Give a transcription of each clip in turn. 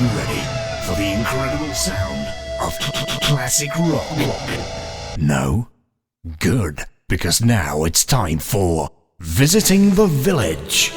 you ready for the incredible sound of classic rock? No? Good, because now it's time for Visiting the Village.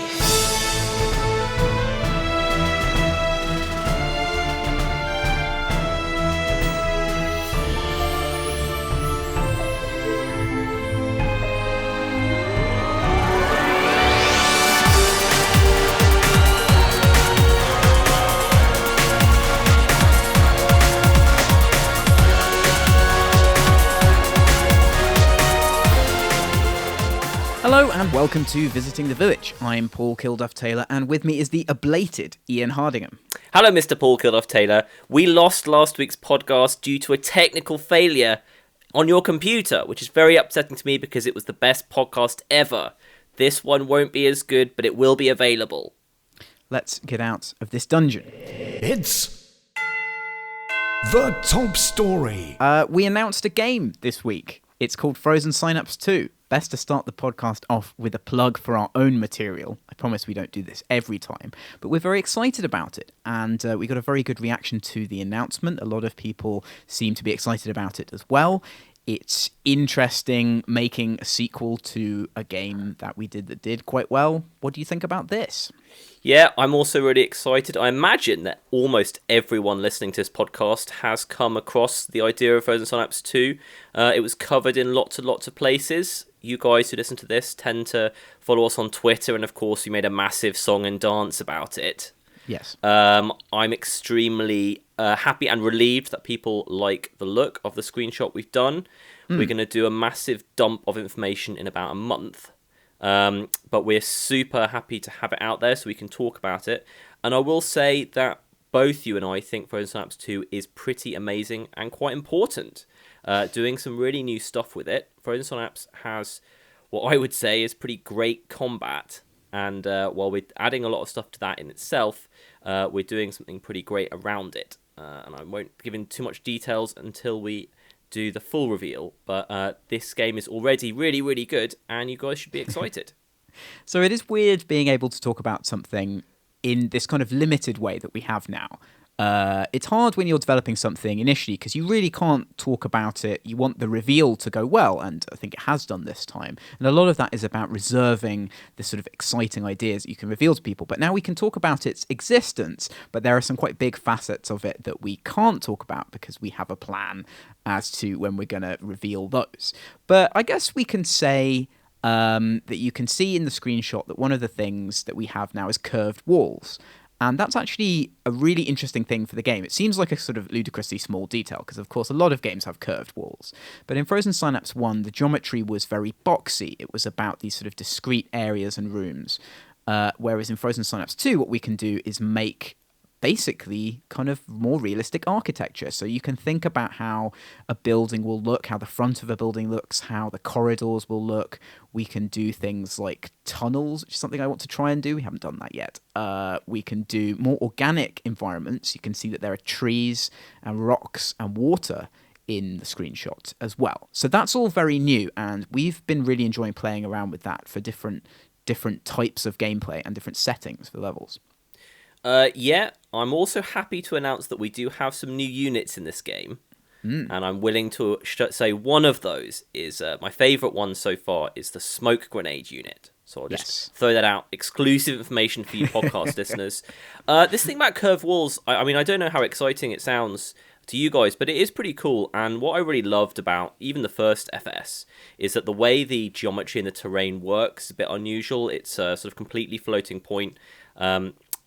Hello and welcome to Visiting the Village. I'm Paul Kilduff-Taylor and with me is the ablated Ian Hardingham. Hello, Mr. Paul Kilduff-Taylor. We lost last week's podcast due to a technical failure on your computer, which is very upsetting to me because it was the best podcast ever. This one won't be as good, but it will be available. Let's get out of this dungeon. It's the top story. We announced a game this week. It's called Frozen Synapse 2. Best to start the podcast off with a plug for our own material. I promise we don't do this every time, but we're very excited about it, and we got a very good reaction to the announcement. A lot of people seem to be excited about it as well. It's interesting making a sequel to a game that we did that did quite well. What do you think about this? Yeah, I'm also really excited. I imagine that almost everyone listening to this podcast has come across the idea of Frozen Synapse 2. It was covered in lots and lots of places. You guys who listen to this tend to follow us on Twitter, and of course we made a massive song and dance about it. Yes. I'm extremely happy and relieved that people like the look of the screenshot we've done. We're going to do a massive dump of information in about a month. But we're super happy to have it out there so we can talk about it. And I will say that both you and I think Frozen Synapse 2 is pretty amazing and quite important. Doing some really new stuff with it. Frozen Synapse has what I would say is pretty great combat. And while we're adding a lot of stuff to that in itself, we're doing something pretty great around it. And I won't give in too much details until we do the full reveal. But this game is already really, really good, and you guys should be excited. So it is weird being able to talk about something in this kind of limited way that we have now. It's hard when you're developing something initially because you really can't talk about it. You want the reveal to go well, and I think it has done this time. And a lot of that is about reserving the sort of exciting ideas that you can reveal to people. But now we can talk about its existence, but there are some quite big facets of it that we can't talk about because we have a plan as to when we're going to reveal those. But I guess we can say that you can see in the screenshot that one of the things that we have now is curved walls. And that's actually a really interesting thing for the game. It seems like a sort of ludicrously small detail, because of course a lot of games have curved walls. But in Frozen Synapse 1, the geometry was very boxy. It was about these sort of discrete areas and rooms. Whereas in Frozen Synapse 2, what we can do is make basically kind of more realistic architecture. So you can think about how a building will look, how the front of a building looks, how the corridors will look. We can do things like tunnels, which is something I want to try and do. We haven't done that yet. We can do more organic environments. You can see that there are trees and rocks and water in the screenshot as well. So that's all very new, and we've been really enjoying playing around with that for different types of gameplay and different settings for levels. Yeah, I'm also happy to announce that we do have some new units in this game. And I'm willing to say one of those is, my favourite one so far is the smoke grenade unit. So I'll just throw that out. Exclusive information for you podcast listeners. This thing about curved walls, I mean, I don't know how exciting it sounds to you guys, but it is pretty cool. And what I really loved about even the first FS is that the way the geometry and the terrain works is a bit unusual. It's a sort of completely floating point.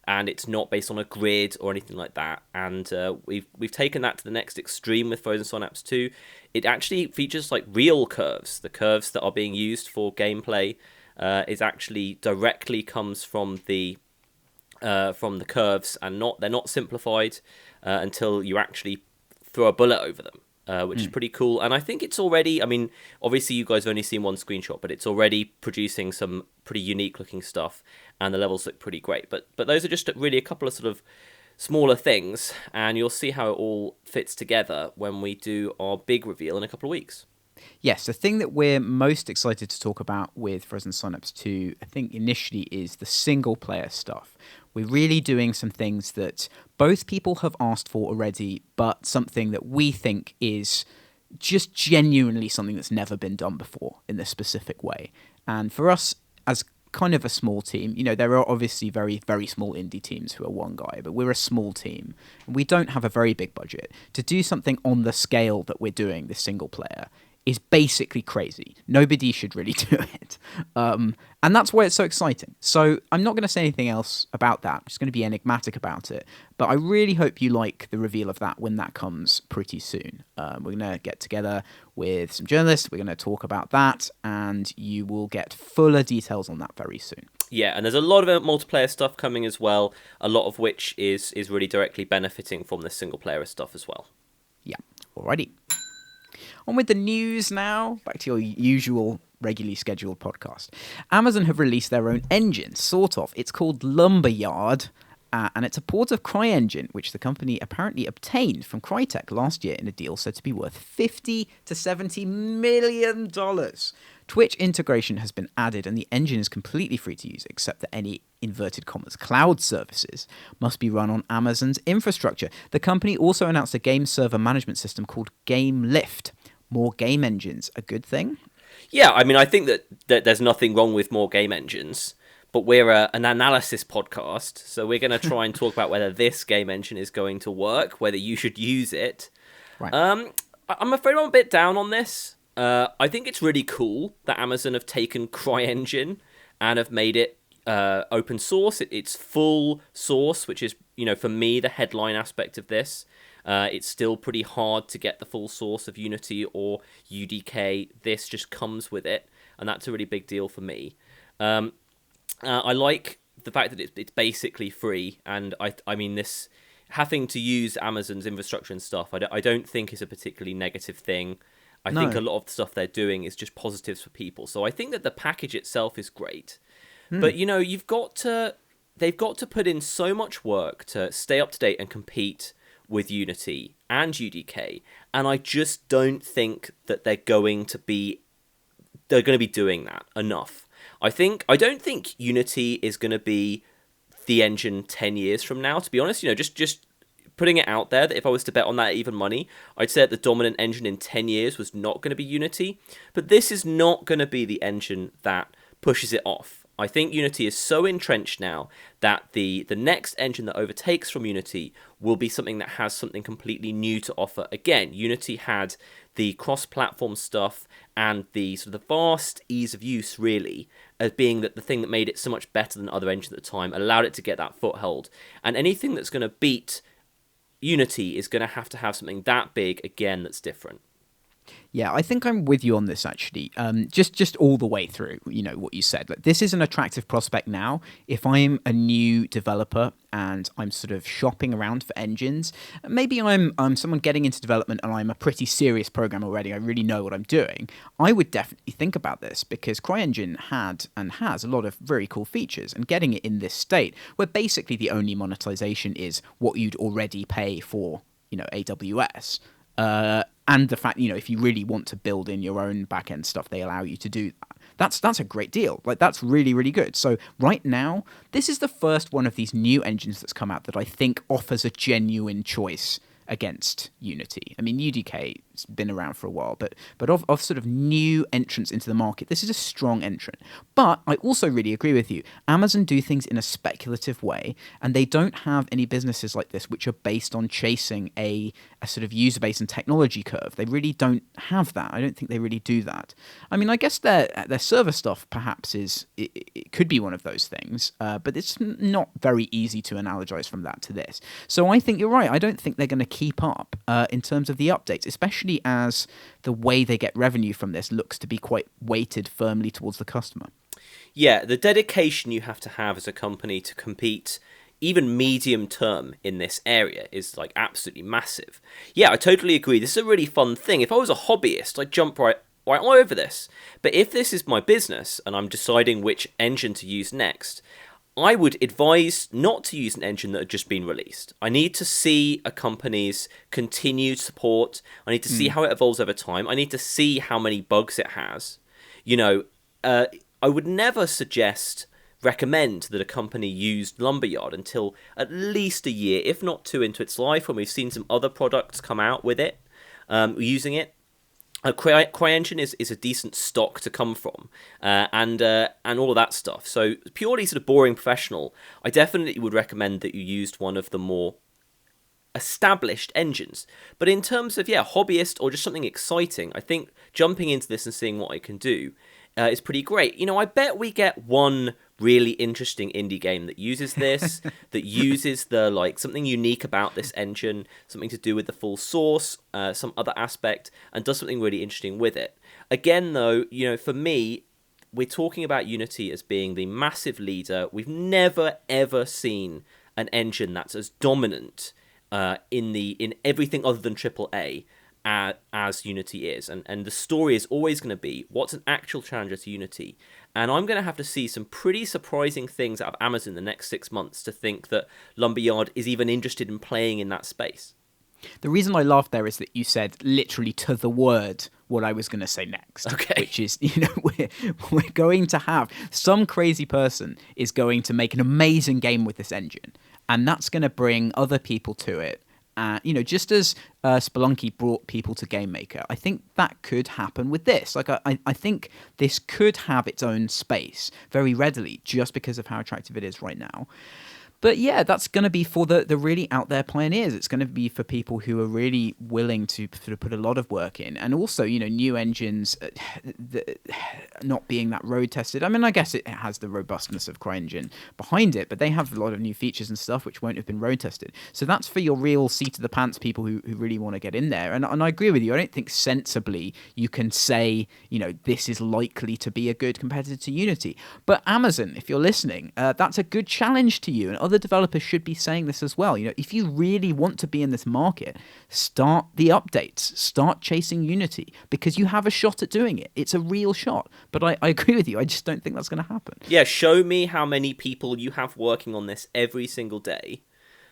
And it's not based on a grid or anything like that. And we've taken that to the next extreme with Frozen Synapse 2. It actually features like real curves. The curves that are being used for gameplay is actually directly comes from the curves, and they're not simplified until you actually throw a bullet over them. Which is pretty cool. And I think it's already, I mean, obviously you guys have only seen one screenshot, but it's already producing some pretty unique looking stuff, and the levels look pretty great. But those are just really a couple of sort of smaller things, and you'll see how it all fits together when we do our big reveal in a couple of weeks. Yes, the thing that we're most excited to talk about with Frozen Synapse 2, I think initially is the single player stuff. We're really doing some things that both people have asked for already, but something that we think is just genuinely something that's never been done before in this specific way. And for us, as kind of a small team, there are obviously very, very small indie teams who are one guy, but we're a small team and we don't have a very big budget. To do something on the scale that we're doing, this single player, is basically crazy. Nobody should really do it. And that's why it's so exciting. So I'm not going to say anything else about that. I'm just going to be enigmatic about it. But I really hope you like the reveal of that when that comes pretty soon. We're going to get together with some journalists. We're going to talk about that. And you will get fuller details on that very soon. Yeah, and there's a lot of multiplayer stuff coming as well, a lot of which is really directly benefiting from the single player stuff as well. Yeah, alrighty. On with the news now. Back to your usual regularly scheduled podcast. Amazon have released their own engine, sort of. It's called Lumberyard, and it's a port of CryEngine, which the company apparently obtained from Crytek last year in a deal said to be worth $50 to $70 million. Twitch integration has been added, and the engine is completely free to use, except that any inverted commas cloud services must be run on Amazon's infrastructure. The company also announced a game server management system called GameLift. More game engines, a good thing? Yeah, I mean, I think that there's nothing wrong with more game engines, but we're an analysis podcast, so we're going to try and talk about whether this game engine is going to work, whether you should use it. Right. I'm afraid I'm a bit down on this. I think it's really cool that Amazon have taken CryEngine and have made it open source. It's full source, which is, for me, the headline aspect of this. It's still pretty hard to get the full source of Unity or UDK. This just comes with it, and that's a really big deal for me. I like the fact that it's basically free, and I mean, this having to use Amazon's infrastructure and stuff, I don't think is a particularly negative thing. I think a lot of the stuff they're doing is just positives for people. So I think that the package itself is great. But, they've got to put in so much work to stay up to date and compete with Unity and UDK, and I just don't think that they're going to be doing that enough. I don't think Unity is going to be the engine 10 years from now, to be honest. Just putting it out there that if I was to bet on that even money, I'd say that the dominant engine in 10 years was not going to be Unity, but this is not going to be the engine that pushes it off. I think Unity is so entrenched now that the next engine that overtakes from Unity will be something that has something completely new to offer. Again, Unity had the cross-platform stuff and the sort of the vast ease of use, really, as being the thing that made it so much better than other engines at the time, allowed it to get that foothold. And anything that's going to beat Unity is going to have something that big, again, that's different. Yeah, I think I'm with you on this, actually. Just all the way through, what you said. Like, this is an attractive prospect now. If I'm a new developer and I'm sort of shopping around for engines, maybe I'm someone getting into development and I'm a pretty serious programmer already, I really know what I'm doing, I would definitely think about this, because CryEngine had and has a lot of very cool features, and getting it in this state, where basically the only monetization is what you'd already pay for, AWS, and the fact, if you really want to build in your own back-end stuff, they allow you to do that. That's a great deal. Like, that's really, really good. So right now, this is the first one of these new engines that's come out that I think offers a genuine choice against Unity. I mean, UDK's been around for a while, but of sort of new entrants into the market, this is a strong entrant. But I also really agree with you. Amazon do things in a speculative way, and they don't have any businesses like this which are based on chasing a sort of user base and technology curve. They really don't have that. I don't think they really do that. I mean, I guess their server stuff perhaps it could be one of those things, but it's not very easy to analogize from that to this. So I think you're right. I don't think they're going to keep up in terms of the updates, especially as the way they get revenue from this looks to be quite weighted firmly towards the customer. Yeah, the dedication you have to have as a company to compete even medium term in this area is like absolutely massive. Yeah, I totally agree. This is a really fun thing. If I was a hobbyist, I'd jump right over this. But if this is my business and I'm deciding which engine to use next, I would advise not to use an engine that had just been released. I need to see a company's continued support. I need to see how it evolves over time. I need to see how many bugs it has. I would never recommend that a company used Lumberyard until at least a year, if not two, into its life, when we've seen some other products come out with it, using it. CryEngine is a decent stock to come from, and all of that stuff. So purely sort of boring professional, I definitely would recommend that you used one of the more established engines. But in terms of hobbyist or just something exciting, I think jumping into this and seeing what I can do is pretty great. I bet we get one really interesting indie game that uses this, that uses something unique about this engine, something to do with the full source, some other aspect, and does something really interesting with it. Again, though, for me, we're talking about Unity as being the massive leader. We've never ever seen an engine that's as dominant in everything other than AAA as Unity is, and the story is always going to be what's an actual challenger to Unity. And I'm going to have to see some pretty surprising things out of Amazon in the next 6 months to think that Lumberyard is even interested in playing in that space. The reason I laughed there is that you said literally to the word what I was going to say next. Okay. Which is, we're going to have some crazy person is going to make an amazing game with this engine, and that's going to bring other people to it. Just as Spelunky brought people to Game Maker, I think that could happen with this. I think this could have its own space very readily just because of how attractive it is right now. But yeah, that's going to be for the really out there pioneers. It's going to be for people who are really willing to sort of put a lot of work in. And also, new engines not being that road tested. I mean, I guess it has the robustness of CryEngine behind it, but they have a lot of new features and stuff which won't have been road tested. So that's for your real seat of the pants people who really want to get in there. And I agree with you. I don't think sensibly you can say, this is likely to be a good competitor to Unity. But Amazon, if you're listening, that's a good challenge to you. And other developers should be saying this as well. If you really want to be in this market, start the updates, start chasing Unity, because you have a shot at doing it. It's a real shot. But I agree with you. I just don't think that's going to happen. Yeah, show me how many people you have working on this every single day,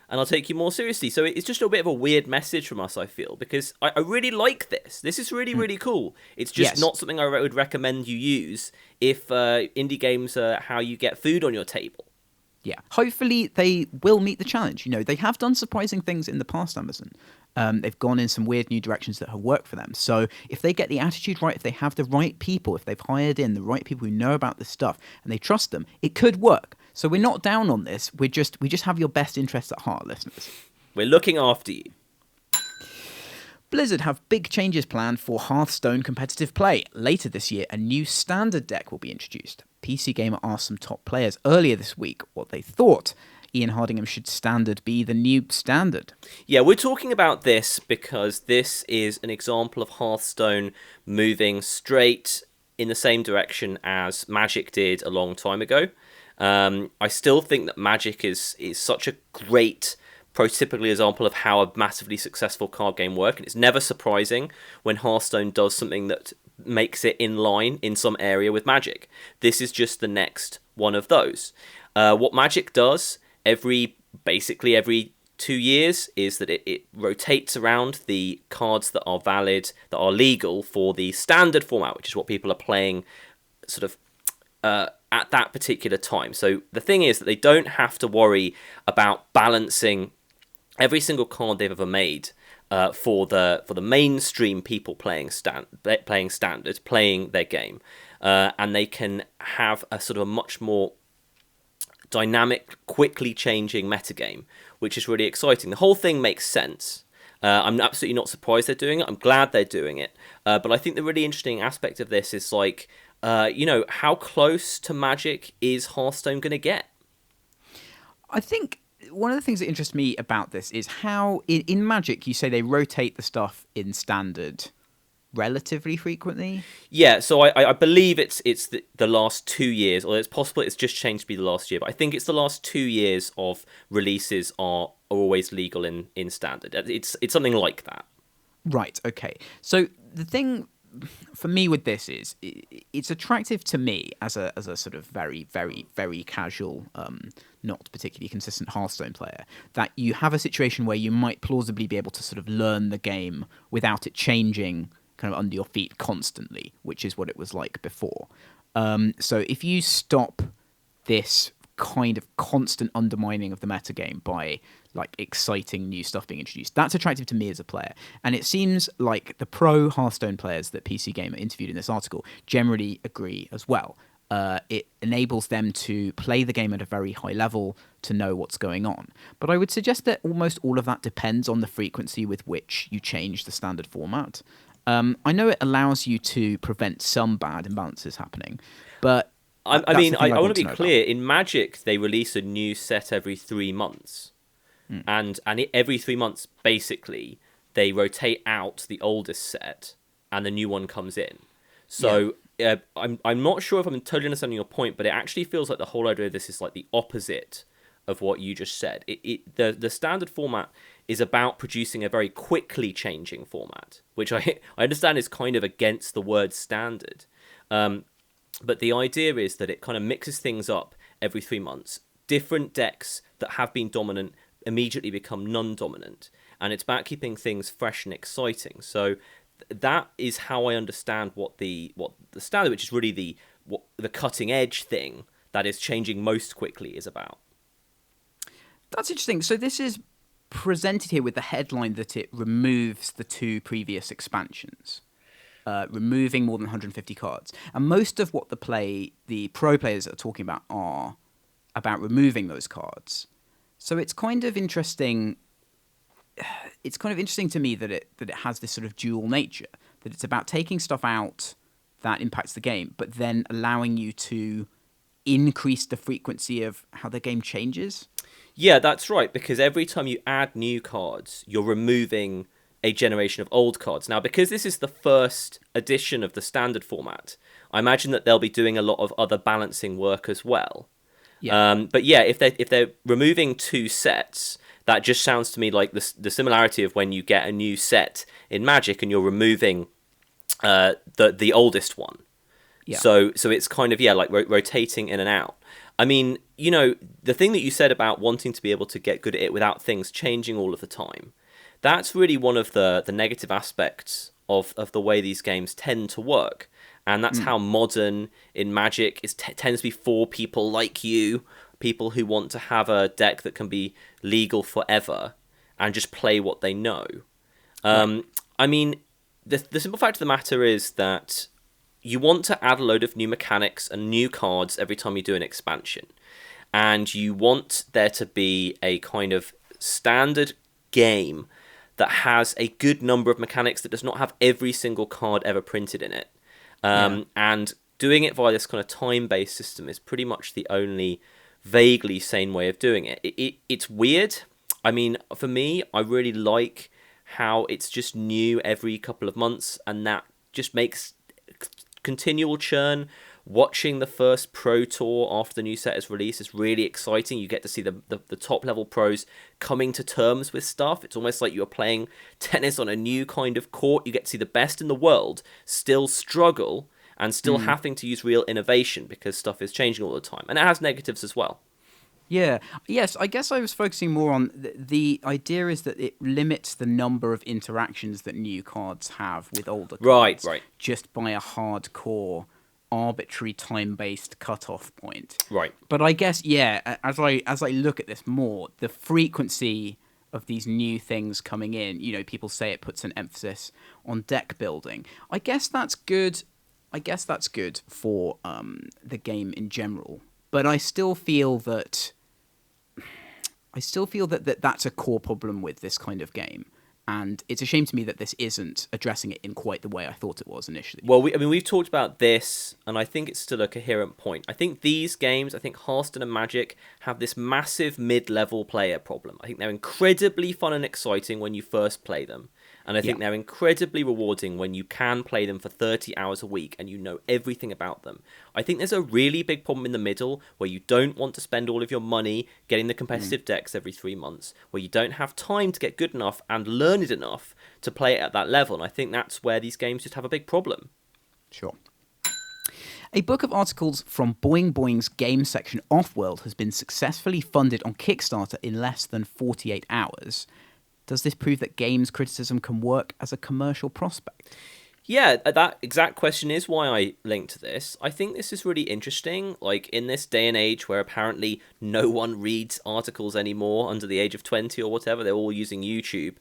and I'll take you more seriously. So it's just a bit of a weird message from us, I feel, because I really like this. This is really, really cool. It's just not something I would recommend you use if indie games are how you get food on your table. Yeah, hopefully they will meet the challenge. They have done surprising things in the past, Amazon. They've gone in some weird new directions that have worked for them. So if they get the attitude right, if they have the right people, if they've hired in the right people who know about this stuff and they trust them, it could work. So we're not down on this. We just have your best interests at heart, listeners. We're looking after you. Blizzard have big changes planned for Hearthstone competitive play. Later this year, a new standard deck will be introduced. PC Gamer asked some top players earlier this week what they thought. Ian Hardingham, should standard be the new standard? Yeah, we're talking about this because this is an example of Hearthstone moving straight in the same direction as Magic did a long time ago. I still think that Magic is such a great prototypical example of how a massively successful card game works, and it's never surprising when Hearthstone does something that makes it in line in some area with Magic. This is just the next one of those. What Magic does basically every 2 years is that it rotates around the cards that are valid, that are legal for the standard format, which is what people are playing sort of at that particular time. So the thing is that they don't have to worry about balancing every single card they've ever made for the mainstream people playing standard, playing their game, and they can have a sort of a much more dynamic, quickly changing metagame, which is really exciting. The whole thing makes sense. I'm absolutely not surprised they're doing it. I'm glad they're doing it. But I think the really interesting aspect of this is how close to Magic is Hearthstone going to get? I think one of the things that interests me about this is how in Magic you say they rotate the stuff in standard relatively frequently. Yeah, so I believe it's the last 2 years, or it's possible it's just changed to be the last year, but I think it's the last 2 years of releases are always legal in standard. It's something like that. Right, okay. So the thing for me with this is it's attractive to me as a sort of very very very casual, not particularly consistent Hearthstone player, that you have a situation where you might plausibly be able to sort of learn the game without it changing kind of under your feet constantly, which is what it was like before. So if you stop this kind of constant undermining of the metagame by like exciting new stuff being introduced, that's attractive to me as a player. And it seems like the pro Hearthstone players that PC Gamer interviewed in this article generally agree as well. It enables them to play the game at a very high level, to know what's going on. But I would suggest that almost all of that depends on the frequency with which you change the standard format. I know it allows you to prevent some bad imbalances happening, but I want to be clear. About. In Magic, they release a new set every 3 months. And every 3 months, basically, they rotate out the oldest set, and the new one comes in. So I'm not sure if I'm totally understanding your point, but it actually feels like the whole idea of this is like the opposite of what you just said. The standard format is about producing a very quickly changing format, which I understand is kind of against the word standard. But the idea is that it kind of mixes things up every 3 months. Different decks that have been dominant immediately become non-dominant, and it's about keeping things fresh and exciting. So that is how I understand what the standard, which is really the cutting edge thing that is changing most quickly, is about. That's interesting. So this is presented here with the headline that it removes the 2 previous expansions, removing more than 150 cards. And most of what the pro players are talking about are about removing those cards. So it's kind of interesting. It's kind of interesting to me that it has this sort of dual nature, that it's about taking stuff out that impacts the game, but then allowing you to increase the frequency of how the game changes. Yeah, that's right, because every time you add new cards, you're removing a generation of old cards. Now, because this is the first edition of the standard format, I imagine that they'll be doing a lot of other balancing work as well. Yeah. But yeah, if they're removing 2 sets, that just sounds to me like the similarity of when you get a new set in Magic and you're removing the oldest one. Yeah. So it's kind of like rotating in and out. I mean, the thing that you said about wanting to be able to get good at it without things changing all of the time, that's really one of the negative aspects of the way these games tend to work. And that's how modern in Magic tends to be for people like you, people who want to have a deck that can be legal forever and just play what they know. I mean, the simple fact of the matter is that you want to add a load of new mechanics and new cards every time you do an expansion. And you want there to be a kind of standard game that has a good number of mechanics that does not have every single card ever printed in it. And doing it via this kind of time-based system is pretty much the only vaguely sane way of doing it. It's weird. I mean, for me, I really like how it's just new every couple of months, and that just makes continual churn. Watching the first Pro Tour after the new set is released is really exciting. You get to see the top level pros coming to terms with stuff. It's almost like you're playing tennis on a new kind of court. You get to see the best in the world still struggle and still having to use real innovation because stuff is changing all the time. And it has negatives as well. Yeah. Yes, I guess I was focusing more on the idea is that it limits the number of interactions that new cards have with older cards. Right. Just by a hardcore arbitrary time-based cutoff point. Right. But I guess, as I look at this more, the frequency of these new things coming in, people say it puts an emphasis on deck building. I guess that's good. I guess that's good for the game in general. But I still feel that that's a core problem with this kind of game. And it's a shame to me that this isn't addressing it in quite the way I thought it was initially. Well, we've talked about this, and I think it's still a coherent point. I think these games, Hearthstone and Magic, have this massive mid-level player problem. I think they're incredibly fun and exciting when you first play them. And I think they're incredibly rewarding when you can play them for 30 hours a week and you know everything about them. I think there's a really big problem in the middle where you don't want to spend all of your money getting the competitive decks every 3 months, where you don't have time to get good enough and learn it enough to play it at that level. And I think that's where these games just have a big problem. Sure. A book of articles from Boing Boing's game section Offworld has been successfully funded on Kickstarter in less than 48 hours. Does this prove that games criticism can work as a commercial prospect? Yeah, that exact question is why I linked to this. I think this is really interesting. Like, in this day and age where apparently no one reads articles anymore under the age of 20 or whatever, they're all using YouTube.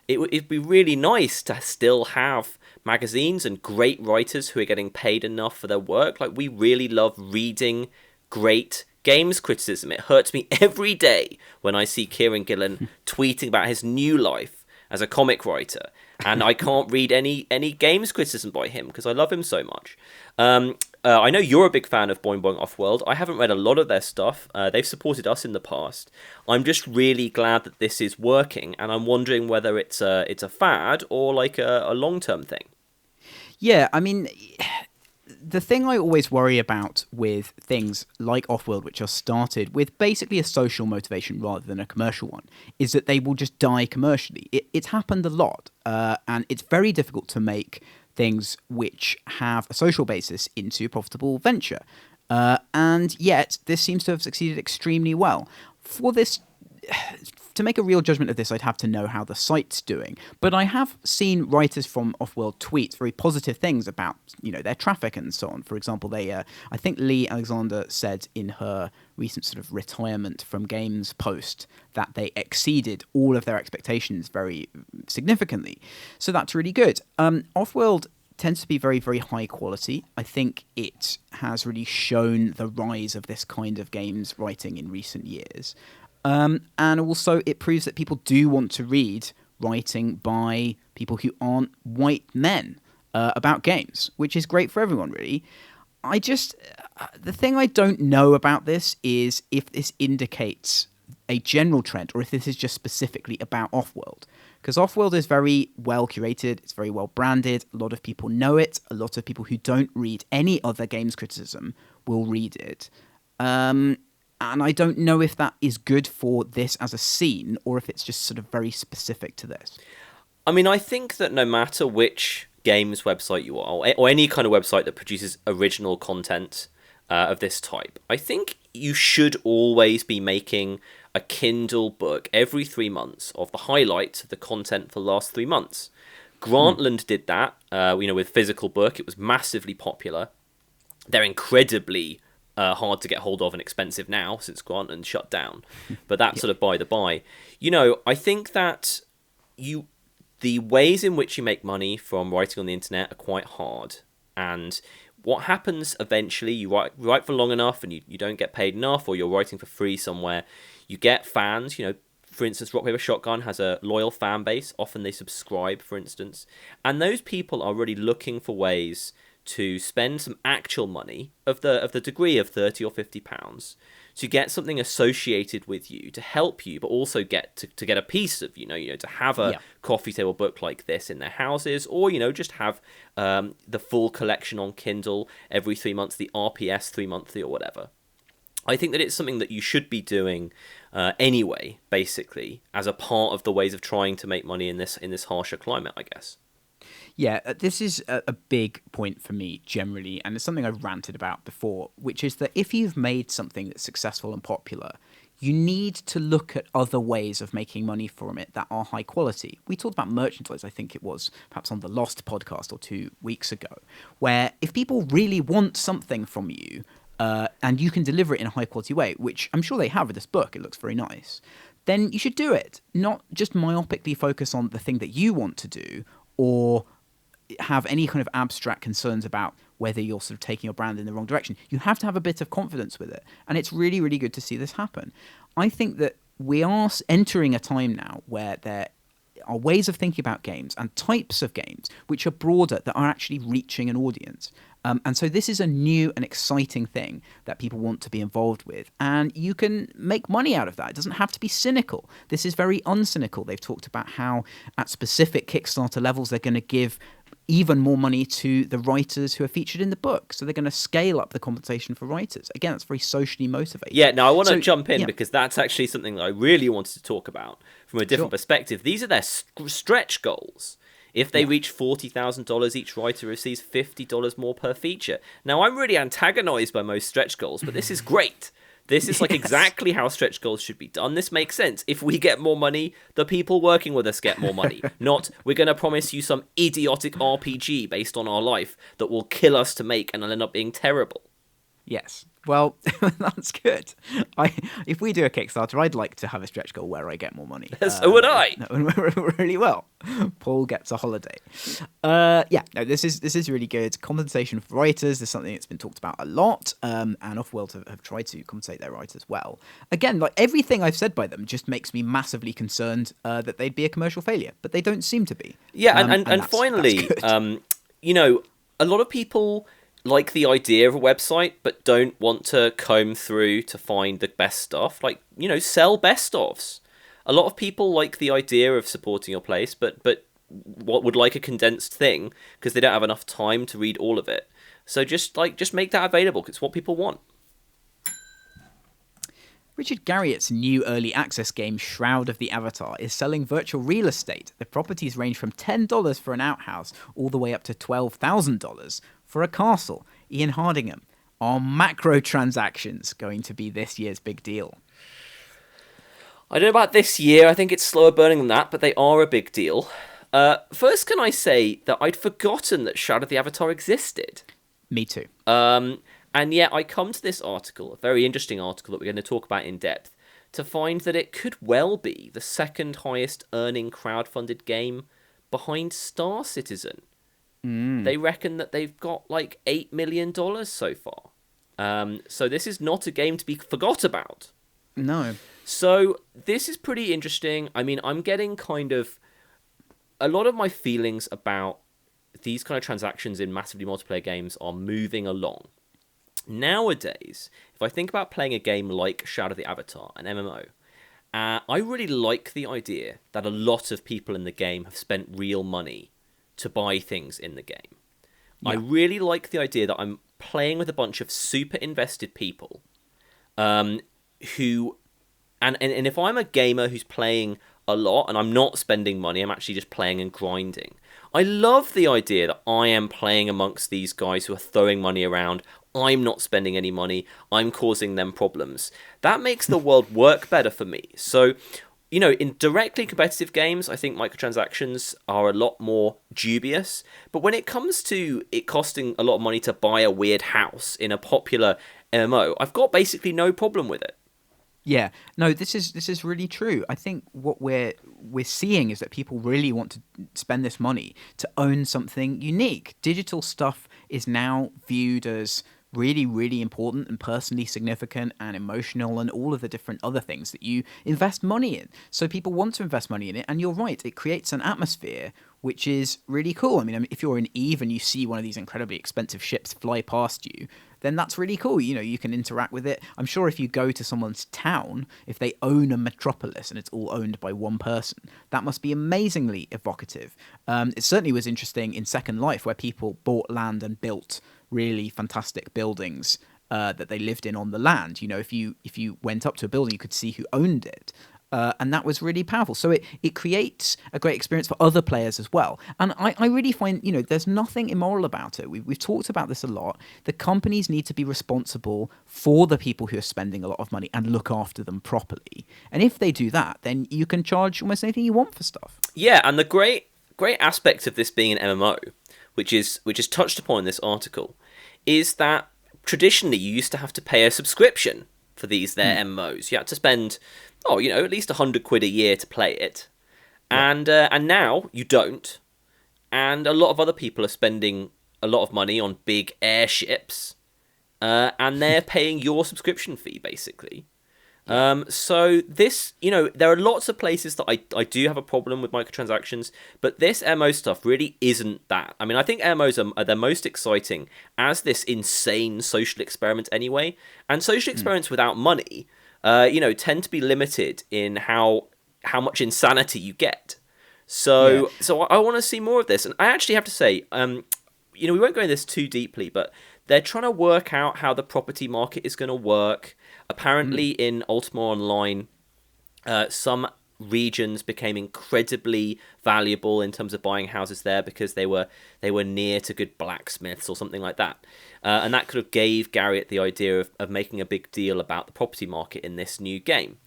It'd be really nice to still have magazines and great writers who are getting paid enough for their work. Like, we really love reading great games criticism. It hurts me every day when I see Kieran Gillen tweeting about his new life as a comic writer, and I can't read any games criticism by him because I love him so much. I know you're a big fan of Boing Boing Offworld. I haven't read a lot of their stuff. They've supported us in the past. I'm just really glad that this is working, and I'm wondering whether it's a fad or like a long-term thing. Yeah, I mean, the thing I always worry about with things like Offworld, which are started with basically a social motivation rather than a commercial one, is that they will just die commercially. It's happened a lot, and it's very difficult to make things which have a social basis into a profitable venture. And yet, this seems to have succeeded extremely well. For this, to make a real judgment of this, I'd have to know how the site's doing. But I have seen writers from Offworld tweet very positive things about, their traffic and so on. For example, I think Lee Alexander said in her recent sort of retirement from games post that they exceeded all of their expectations very significantly. So that's really good. Offworld tends to be very, very high quality. I think it has really shown the rise of this kind of games writing in recent years. And also it proves that people do want to read writing by people who aren't white men about games, which is great for everyone, really. The thing I don't know about this is if this indicates a general trend or if this is just specifically about Offworld. Because Offworld is very well curated, it's very well branded, a lot of people know it, a lot of people who don't read any other games criticism will read it. And I don't know if that is good for this as a scene or if it's just sort of very specific to this. I mean, I think that no matter which games website you are, or any kind of website that produces original content of this type, I think you should always be making a Kindle book every 3 months of the highlights of the content for the last 3 months. Grantland did that, with physical book. It was massively popular. They're incredibly hard to get hold of and expensive now since Grantland shut down. But that's sort of by the by. I think that the ways in which you make money from writing on the internet are quite hard. And what happens eventually, you write for long enough and you don't get paid enough, or you're writing for free somewhere, you get fans. For instance, Rock Paper Shotgun has a loyal fan base. Often they subscribe, for instance. And those people are really looking for ways to spend some actual money of the degree of £30 or £50 to get something associated with you to help you, but also get to get a piece of to have a coffee table book like this in their houses, or just have the full collection on Kindle every 3 months, the RPS 3 monthly or whatever. I think that it's something that you should be doing anyway, basically, as a part of the ways of trying to make money in this harsher climate, I guess. Yeah, this is a big point for me generally, and it's something I've ranted about before, which is that if you've made something that's successful and popular, you need to look at other ways of making money from it that are high quality. We talked about merchandise, I think it was perhaps on the Lost podcast or 2 weeks ago, where if people really want something from you, and you can deliver it in a high quality way, which I'm sure they have with this book, it looks very nice, then you should do it. Not just myopically focus on the thing that you want to do, or have any kind of abstract concerns about whether you're sort of taking your brand in the wrong direction. You have to have a bit of confidence with it. And it's really, really good to see this happen. I think that we are entering a time now where there are ways of thinking about games and types of games which are broader, that are actually reaching an audience. And so this is a new and exciting thing that people want to be involved with. And you can make money out of that. It doesn't have to be cynical. This is very uncynical. They've talked about how at specific Kickstarter levels, they're going to give even more money to the writers who are featured in the book. So they're going to scale up the compensation for writers. Again, that's very socially motivated. Yeah, now I want to jump in because that's actually something that I really wanted to talk about from a different perspective. These are their stretch goals. If they reach $40,000, each writer receives $50 more per feature. Now, I'm really antagonized by most stretch goals, but this is great. This is like exactly how stretch goals should be done. This makes sense. If we get more money, the people working with us get more money. Not, we're going to promise you some idiotic RPG based on our life that will kill us to make and will end up being terrible. Yes. Well, that's good. If we do a Kickstarter, I'd like to have a stretch goal where I get more money. So would I. Really well. Paul gets a holiday. This is really good. Compensation for writers is something that's been talked about a lot, and Offworld have tried to compensate their writers well. Again, like everything I've said by them just makes me massively concerned that they'd be a commercial failure, but they don't seem to be. Yeah, and finally, a lot of people like the idea of a website, but don't want to comb through to find the best stuff. Like, sell best ofs. A lot of people like the idea of supporting your place, but what would like a condensed thing because they don't have enough time to read all of it. So just make that available because it's what people want. Richard Garriott's new early access game, Shroud of the Avatar, is selling virtual real estate. The properties range from $10 for an outhouse all the way up to $12,000 for a castle. Ian Hardingham, are macro transactions going to be this year's big deal? I don't know about this year. I think it's slower burning than that, but they are a big deal. First, can I say that I'd forgotten that Shroud of the Avatar existed? Me too. And yet I come to this article, a very interesting article that we're going to talk about in depth, to find that it could well be the second highest earning crowdfunded game behind Star Citizen. They reckon that they've got like $8 million so far. So this is not a game to be forgot about. No. So this is pretty interesting. I mean, I'm getting kind of a lot of my feelings about these kind of transactions in massively multiplayer games are moving along. Nowadays, if I think about playing a game like Shadow of the Avatar, an MMO, I really like the idea that a lot of people in the game have spent real money to buy things in the game. Yeah. I really like the idea that I'm playing with a bunch of super invested people who... And if I'm a gamer who's playing a lot and I'm not spending money, I'm actually just playing and grinding. I love the idea that I am playing amongst these guys who are throwing money around. I'm not spending any money. I'm causing them problems. That makes the world work better for me. So, in directly competitive games, I think microtransactions are a lot more dubious. But when it comes to it costing a lot of money to buy a weird house in a popular MMO, I've got basically no problem with it. Yeah, no, this is really true. I think what we're seeing is that people really want to spend this money to own something unique. Digital stuff is now viewed as really, really important and personally significant and emotional and all of the different other things that you invest money in. So people want to invest money in it, and you're right, it creates an atmosphere which is really cool. I mean, if you're in EVE and you see one of these incredibly expensive ships fly past you, then that's really cool. You can interact with it. I'm sure if you go to someone's town, if they own a metropolis and it's all owned by one person, that must be amazingly evocative. It certainly was interesting in Second Life, where people bought land and built really fantastic buildings that they lived in on the land. If you went up to a building, you could see who owned it. And that was really powerful. So it creates a great experience for other players as well. And I really find, there's nothing immoral about it. We've talked about this a lot. The companies need to be responsible for the people who are spending a lot of money and look after them properly. And if they do that, then you can charge almost anything you want for stuff. Yeah, and the great aspect of this being an MMO, which is touched upon in this article, is that traditionally you used to have to pay a subscription for these MMOs. You had to spend at least £100 a year to play it. And now you don't. And a lot of other people are spending a lot of money on big airships. And they're paying your subscription fee, basically. So this, there are lots of places that I do have a problem with microtransactions, but this MO stuff really isn't that. I mean, I think MOs are the most exciting as this insane social experiment anyway. And social experiments without money, tend to be limited in how much insanity you get. So I want to see more of this. And I actually have to say, we won't go into this too deeply, but they're trying to work out how the property market is going to work. Apparently, in Ultima Online, some regions became incredibly valuable in terms of buying houses there because they were near to good blacksmiths or something like that. And that kind of gave Garriott the idea of making a big deal about the property market in this new game.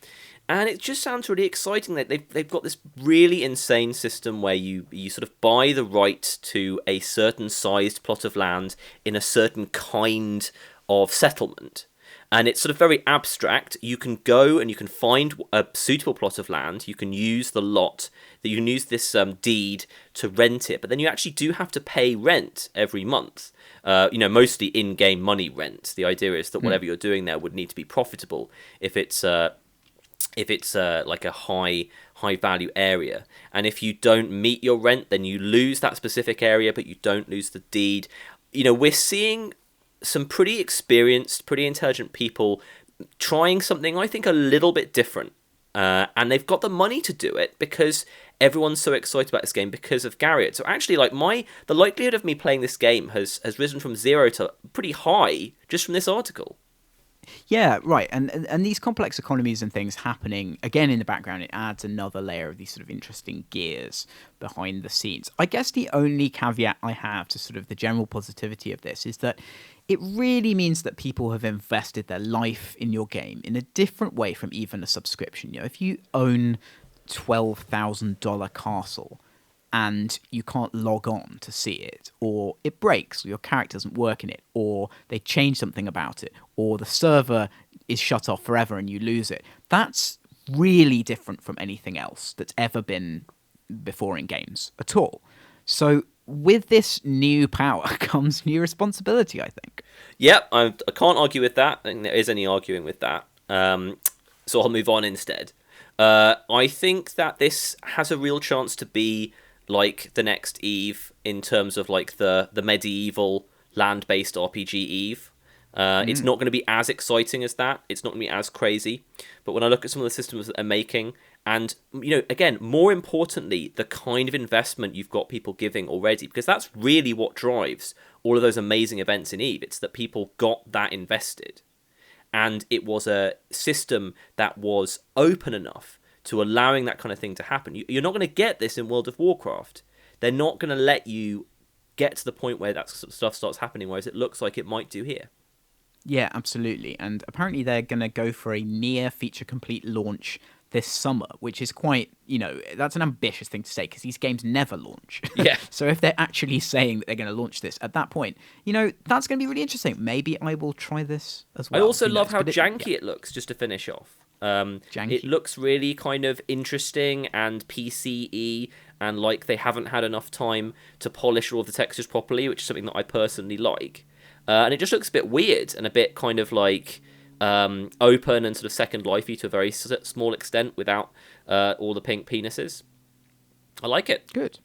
And it just sounds really exciting that they've got this really insane system where you sort of buy the right to a certain sized plot of land in a certain kind of settlement. And it's sort of very abstract. You can go and you can find a suitable plot of land. You can use the lot, that you can use this deed to rent it. But then you actually do have to pay rent every month. Mostly in-game money rent. The idea is that whatever you're doing there would need to be profitable if it's like a high value area. And if you don't meet your rent, then you lose that specific area, but you don't lose the deed. We're seeing some pretty experienced, pretty intelligent people trying something I think a little bit different. And they've got the money to do it because everyone's so excited about this game because of Garriott. So actually, the likelihood of me playing this game has risen from 0 to pretty high just from this article. Yeah, right. And these complex economies and things happening, again, in the background, it adds another layer of these sort of interesting gears behind the scenes. I guess the only caveat I have to sort of the general positivity of this is that it really means that people have invested their life in your game in a different way from even a subscription. If you own $12,000 castle and you can't log on to see it, or it breaks, or your character doesn't work in it, or they change something about it, or the server is shut off forever and you lose it, that's really different from anything else that's ever been before in games at all. So with this new power comes new responsibility, I think. Yep, I can't argue with that. I think there is any arguing with that. So I'll move on instead. I think that this has a real chance to be like the next EVE in terms of like the medieval land-based RPG EVE. It's not going to be as exciting as that. It's not going to be as crazy. But when I look at some of the systems that they're making, and, again, more importantly, the kind of investment you've got people giving already, because that's really what drives all of those amazing events in EVE. It's that people got that invested. And it was a system that was open enough to allowing that kind of thing to happen. You're not going to get this in World of Warcraft. They're not going to let you get to the point where that sort of stuff starts happening, whereas it looks like it might do here. Yeah, absolutely. And apparently they're going to go for a near feature-complete launch this summer, which is quite, that's an ambitious thing to say because these games never launch. Yeah. So if they're actually saying that they're going to launch this at that point, that's going to be really interesting. Maybe I will try this as well. I also love how janky it looks, just to finish off. Janky. It looks really kind of interesting and PCE, and like they haven't had enough time to polish all of the textures properly, which is something that I personally like. And it just looks a bit weird and a bit kind of like open and sort of Second Life-y to a very small extent without all the pink penises. I like it. Good.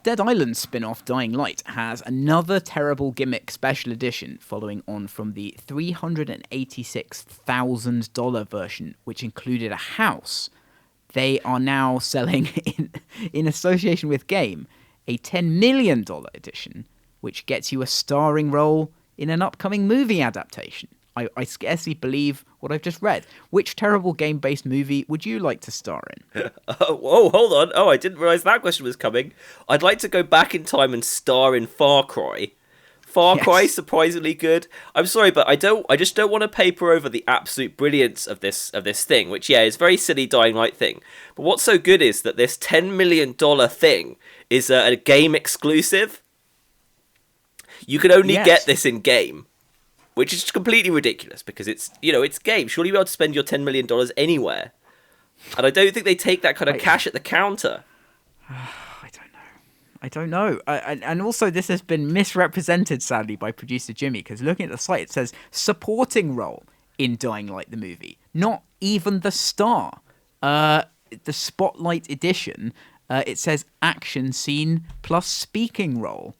Dead Island spin-off Dying Light has another terrible gimmick special edition following on from the $386,000 version, which included a house. They are now selling, in association with Game, a $10 million edition, which gets you a starring role in an upcoming movie adaptation. I scarcely believe what I've just read. Which terrible game-based movie would you like to star in? Oh, hold on. Oh, I didn't realise that question was coming. I'd like to go back in time and star in Far Cry. Far Cry, surprisingly good. I'm sorry, but I just don't want to paper over the absolute brilliance of this thing, which, is very silly Dying Light thing. But what's so good is that this $10 million thing is a game exclusive. You can only get this in game, which is completely ridiculous because it's game. Surely you'll be able to spend your $10 million anywhere. And I don't think they take that kind of cash at the counter. I don't know. And also this has been misrepresented, sadly, by producer Jimmy, because looking at the site, it says supporting role in Dying Light the movie. Not even the star. The Spotlight edition, it says action scene plus speaking role,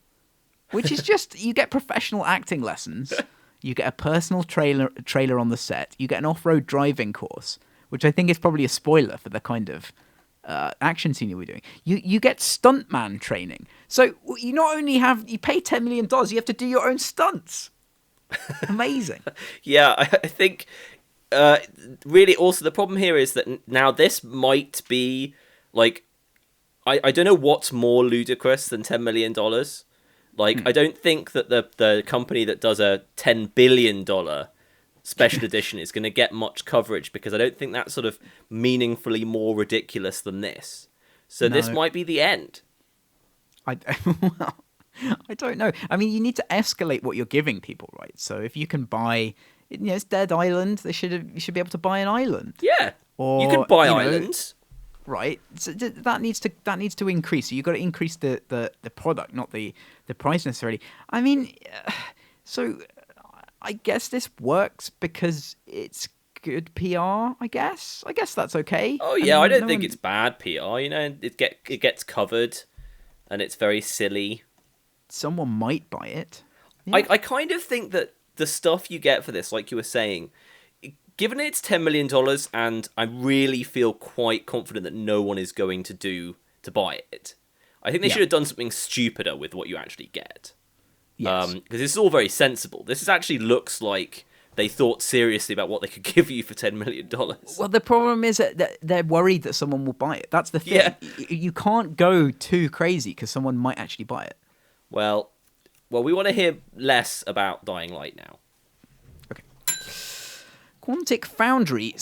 which is just, you get professional acting lessons, you get a personal trailer on the set, you get an off-road driving course, which I think is probably a spoiler for the kind of action scene you're doing. You get stuntman training. So you not only you pay $10 million, you have to do your own stunts. Amazing. Yeah, I think really also the problem here is that now this might be like, I don't know what's more ludicrous than $10 million. Like, I don't think that the company that does a $10 billion special edition is going to get much coverage, because I don't think that's sort of meaningfully more ridiculous than this. So no. This might be the end. Well, I don't know. I mean, you need to escalate what you're giving people, right? So if you can buy, it's Dead Island, you should be able to buy an island. Yeah, or, you can buy islands. Right, so that needs to increase. So you've got to increase the product, not the price necessarily. I mean, so I guess this works because it's good PR. I guess that's okay. Oh yeah, I don't think it's bad PR. It gets covered, and it's very silly. Someone might buy it. Yeah. I kind of think that the stuff you get for this, like you were saying, given it's $10 million, and I really feel quite confident that no one is going to buy it, I think they should have done something stupider with what you actually get. Yes. Because this is all very sensible. This actually looks like they thought seriously about what they could give you for $10 million. Well, the problem is that they're worried that someone will buy it. That's the thing. Yeah. You can't go too crazy because someone might actually buy it. Well, we want to hear less about Dying Light now. Quantic Foundry,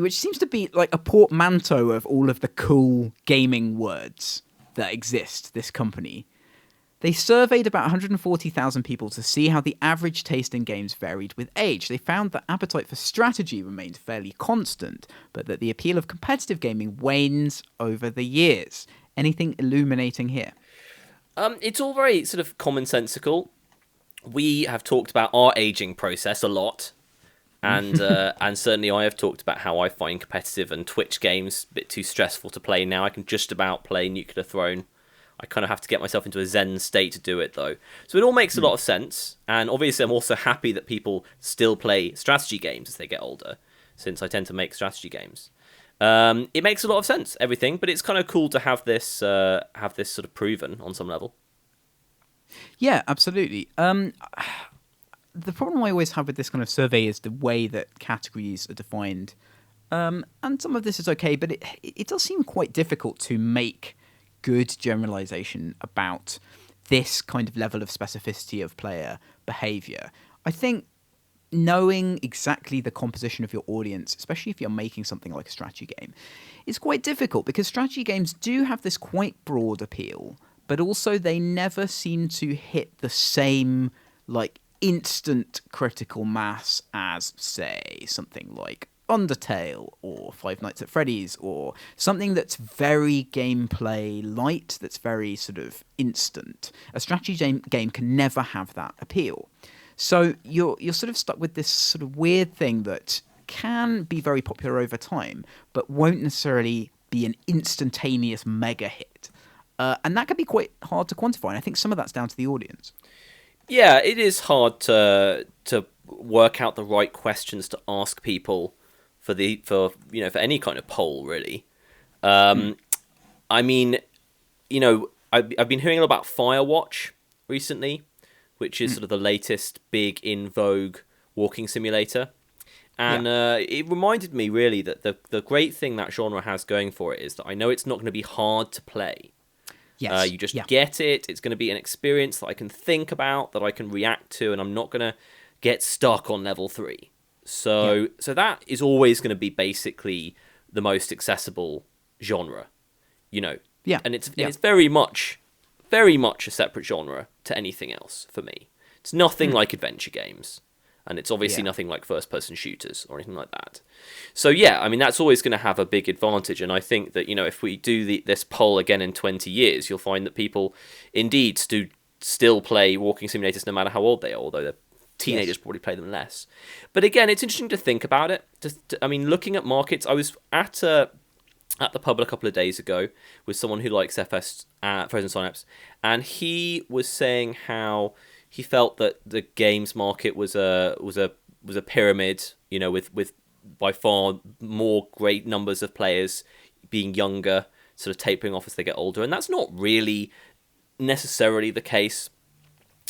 which seems to be like a portmanteau of all of the cool gaming words that exist, this company. They surveyed about 140,000 people to see how the average taste in games varied with age. They found that appetite for strategy remained fairly constant, but that the appeal of competitive gaming wanes over the years. Anything illuminating here? It's all very sort of commonsensical. We have talked about our aging process a lot, and and certainly I have talked about how I find competitive and Twitch games a bit too stressful to play now. I can just about play Nuclear Throne. I kind of have to get myself into a zen state to do it, though. So it all makes a lot of sense, and obviously I'm also happy that people still play strategy games as they get older, since I tend to make strategy games. It makes a lot of sense, everything, but it's kind of cool to have this sort of proven on some level. Yeah, absolutely. The problem I always have with this kind of survey is the way that categories are defined. And some of this is okay, but it does seem quite difficult to make good generalization about this kind of level of specificity of player behavior. I think knowing exactly the composition of your audience, especially if you're making something like a strategy game, is quite difficult, because strategy games do have this quite broad appeal, but also they never seem to hit the same like instant critical mass as, say, something like Undertale or Five Nights at Freddy's, or something that's very gameplay light, that's very sort of instant. A strategy game can never have that appeal. So you're sort of stuck with this sort of weird thing that can be very popular over time, but won't necessarily be an instantaneous mega hit. And that can be quite hard to quantify, and I think some of that's down to the audience. Yeah, it is hard to work out the right questions to ask people for any kind of poll, really. I mean, I've been hearing a lot about Firewatch recently, which is sort of the latest big in vogue walking simulator. And it reminded me really that the great thing that genre has going for it is that I know it's not going to be hard to play. Yes. You just get it. It's going to be an experience that I can think about, that I can react to, and I'm not going to get stuck on level 3. So that is always going to be basically the most accessible genre, Yeah. And it's very much a separate genre to anything else for me. It's nothing like adventure games, and it's obviously nothing like first-person shooters or anything like that. So yeah, I mean, that's always going to have a big advantage, and I think that, if we do this poll again in 20 years, you'll find that people indeed still play walking simulators no matter how old they are, although they're teenagers probably play them less. But again, it's interesting to think about it. I mean, looking at markets, I was at the pub a couple of days ago with someone who likes FS, Frozen Synapse, and he was saying how he felt that the games market was a pyramid, you know, with by far more great numbers of players being younger, sort of tapering off as they get older, and that's not really necessarily the case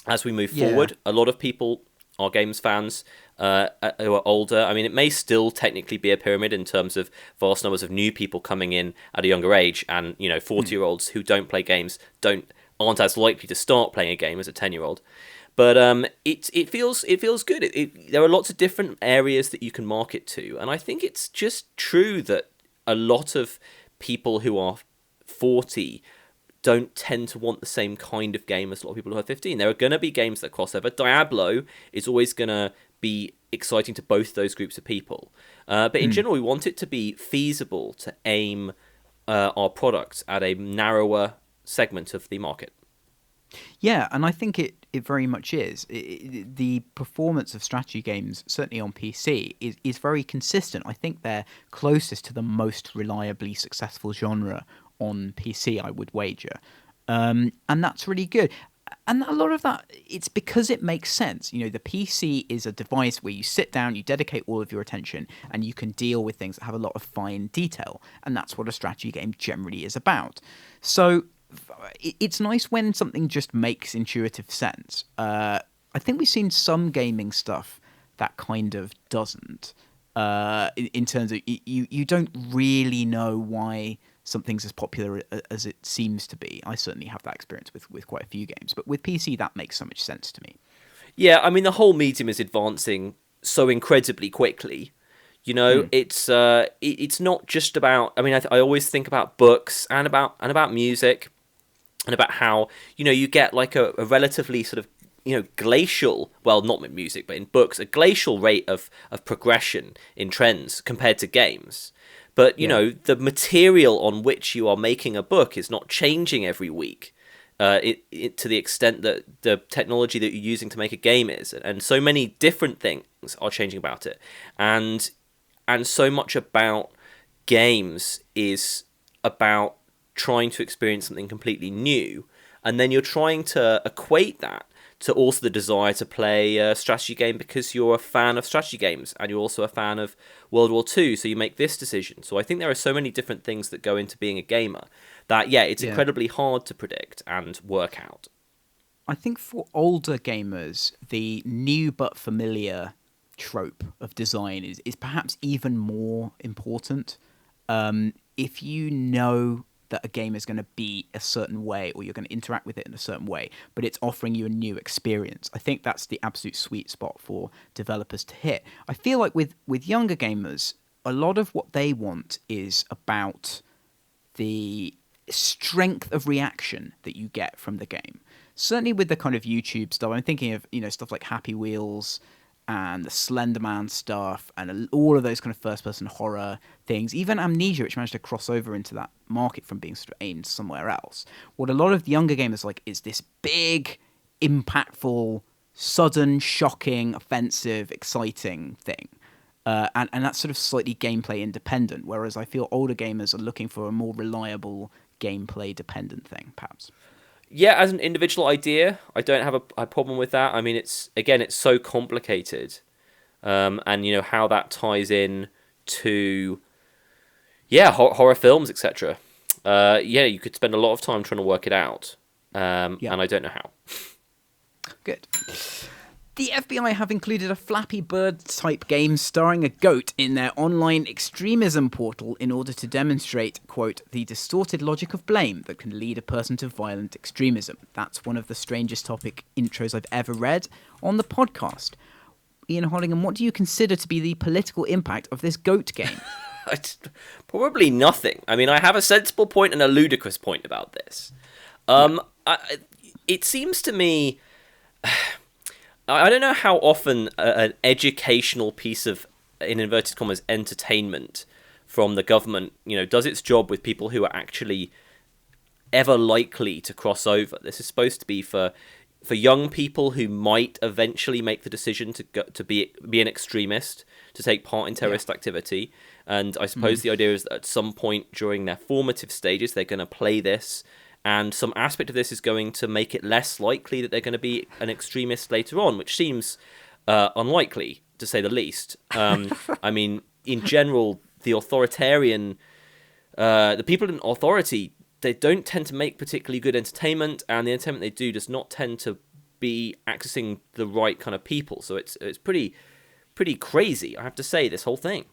as we move forward. A lot of people are games fans who are older. I mean, it may still technically be a pyramid in terms of vast numbers of new people coming in at a younger age, and 40-year-olds who don't play games aren't as likely to start playing a game as a 10-year-old. But it feels good. There are lots of different areas that you can market to, and I think it's just true that a lot of people who are 40 don't tend to want the same kind of game as a lot of people who are 15. There are going to be games that cross over. Diablo is always going to be exciting to both those groups of people. But in general, we want it to be feasible to aim our products at a narrower segment of the market. Yeah, and I think it very much is. The performance of strategy games, certainly on PC, is very consistent. I think they're closest to the most reliably successful genre on PC, I would wager. And that's really good. And a lot of that, it's because it makes sense. The PC is a device where you sit down, you dedicate all of your attention, and you can deal with things that have a lot of fine detail. And that's what a strategy game generally is about. So it's nice when something just makes intuitive sense. I think we've seen some gaming stuff that kind of doesn't, in terms of you don't really know why something's as popular as it seems to be. I certainly have that experience with quite a few games, but with PC that makes so much sense to me. Yeah, I mean, the whole medium is advancing so incredibly quickly. It's not just about. I mean, I always think about books and about music, and about how you get like a relatively sort of glacial, well, not in music, but in books, a glacial rate of progression in trends compared to games. But, the material on which you are making a book is not changing every week to the extent that the technology that you're using to make a game is. And so many different things are changing about it. And so much about games is about trying to experience something completely new. And then you're trying to equate that to also the desire to play a strategy game because you're a fan of strategy games and you're also a fan of World War II, so you make this decision. So I think there are so many different things that go into being a gamer that, it's incredibly hard to predict and work out. I think for older gamers, the new but familiar trope of design is perhaps even more important. If you know that a game is going to be a certain way or you're going to interact with it in a certain way, but it's offering you a new experience, I think that's the absolute sweet spot for developers to hit. I feel like with younger gamers, a lot of what they want is about the strength of reaction that you get from the game. Certainly with the kind of YouTube stuff, I'm thinking of stuff like Happy Wheels and the Slender Man stuff and all of those kind of first-person horror things, even Amnesia, which managed to cross over into that market from being sort of aimed somewhere else. What a lot of the younger gamers like is this big, impactful, sudden, shocking, offensive, exciting thing. And that's sort of slightly gameplay independent, whereas I feel older gamers are looking for a more reliable gameplay dependent thing, perhaps. Yeah, as an individual idea, I don't have a problem with that. I mean, it's so complicated, and how that ties in to horror films, etc. You could spend a lot of time trying to work it out, and I don't know how. Good. The FBI have included a Flappy Bird-type game starring a goat in their online extremism portal in order to demonstrate, quote, the distorted logic of blame that can lead a person to violent extremism. That's one of the strangest topic intros I've ever read on the podcast. Ian Hollingham, what do you consider to be the political impact of this goat game? Probably nothing. I mean, I have a sensible point and a ludicrous point about this. It seems to me... I don't know how often an educational piece of, in inverted commas, entertainment from the government, does its job with people who are actually ever likely to cross over. This is supposed to be for, for young people who might eventually make the decision to be an extremist, to take part in terrorist activity. And I suppose the idea is that at some point during their formative stages, they're going to play this, and some aspect of this is going to make it less likely that they're going to be an extremist later on, which seems unlikely, to say the least. I mean, in general, the people in authority, they don't tend to make particularly good entertainment, and the entertainment they do does not tend to be accessing the right kind of people. So it's pretty crazy, I have to say, this whole thing.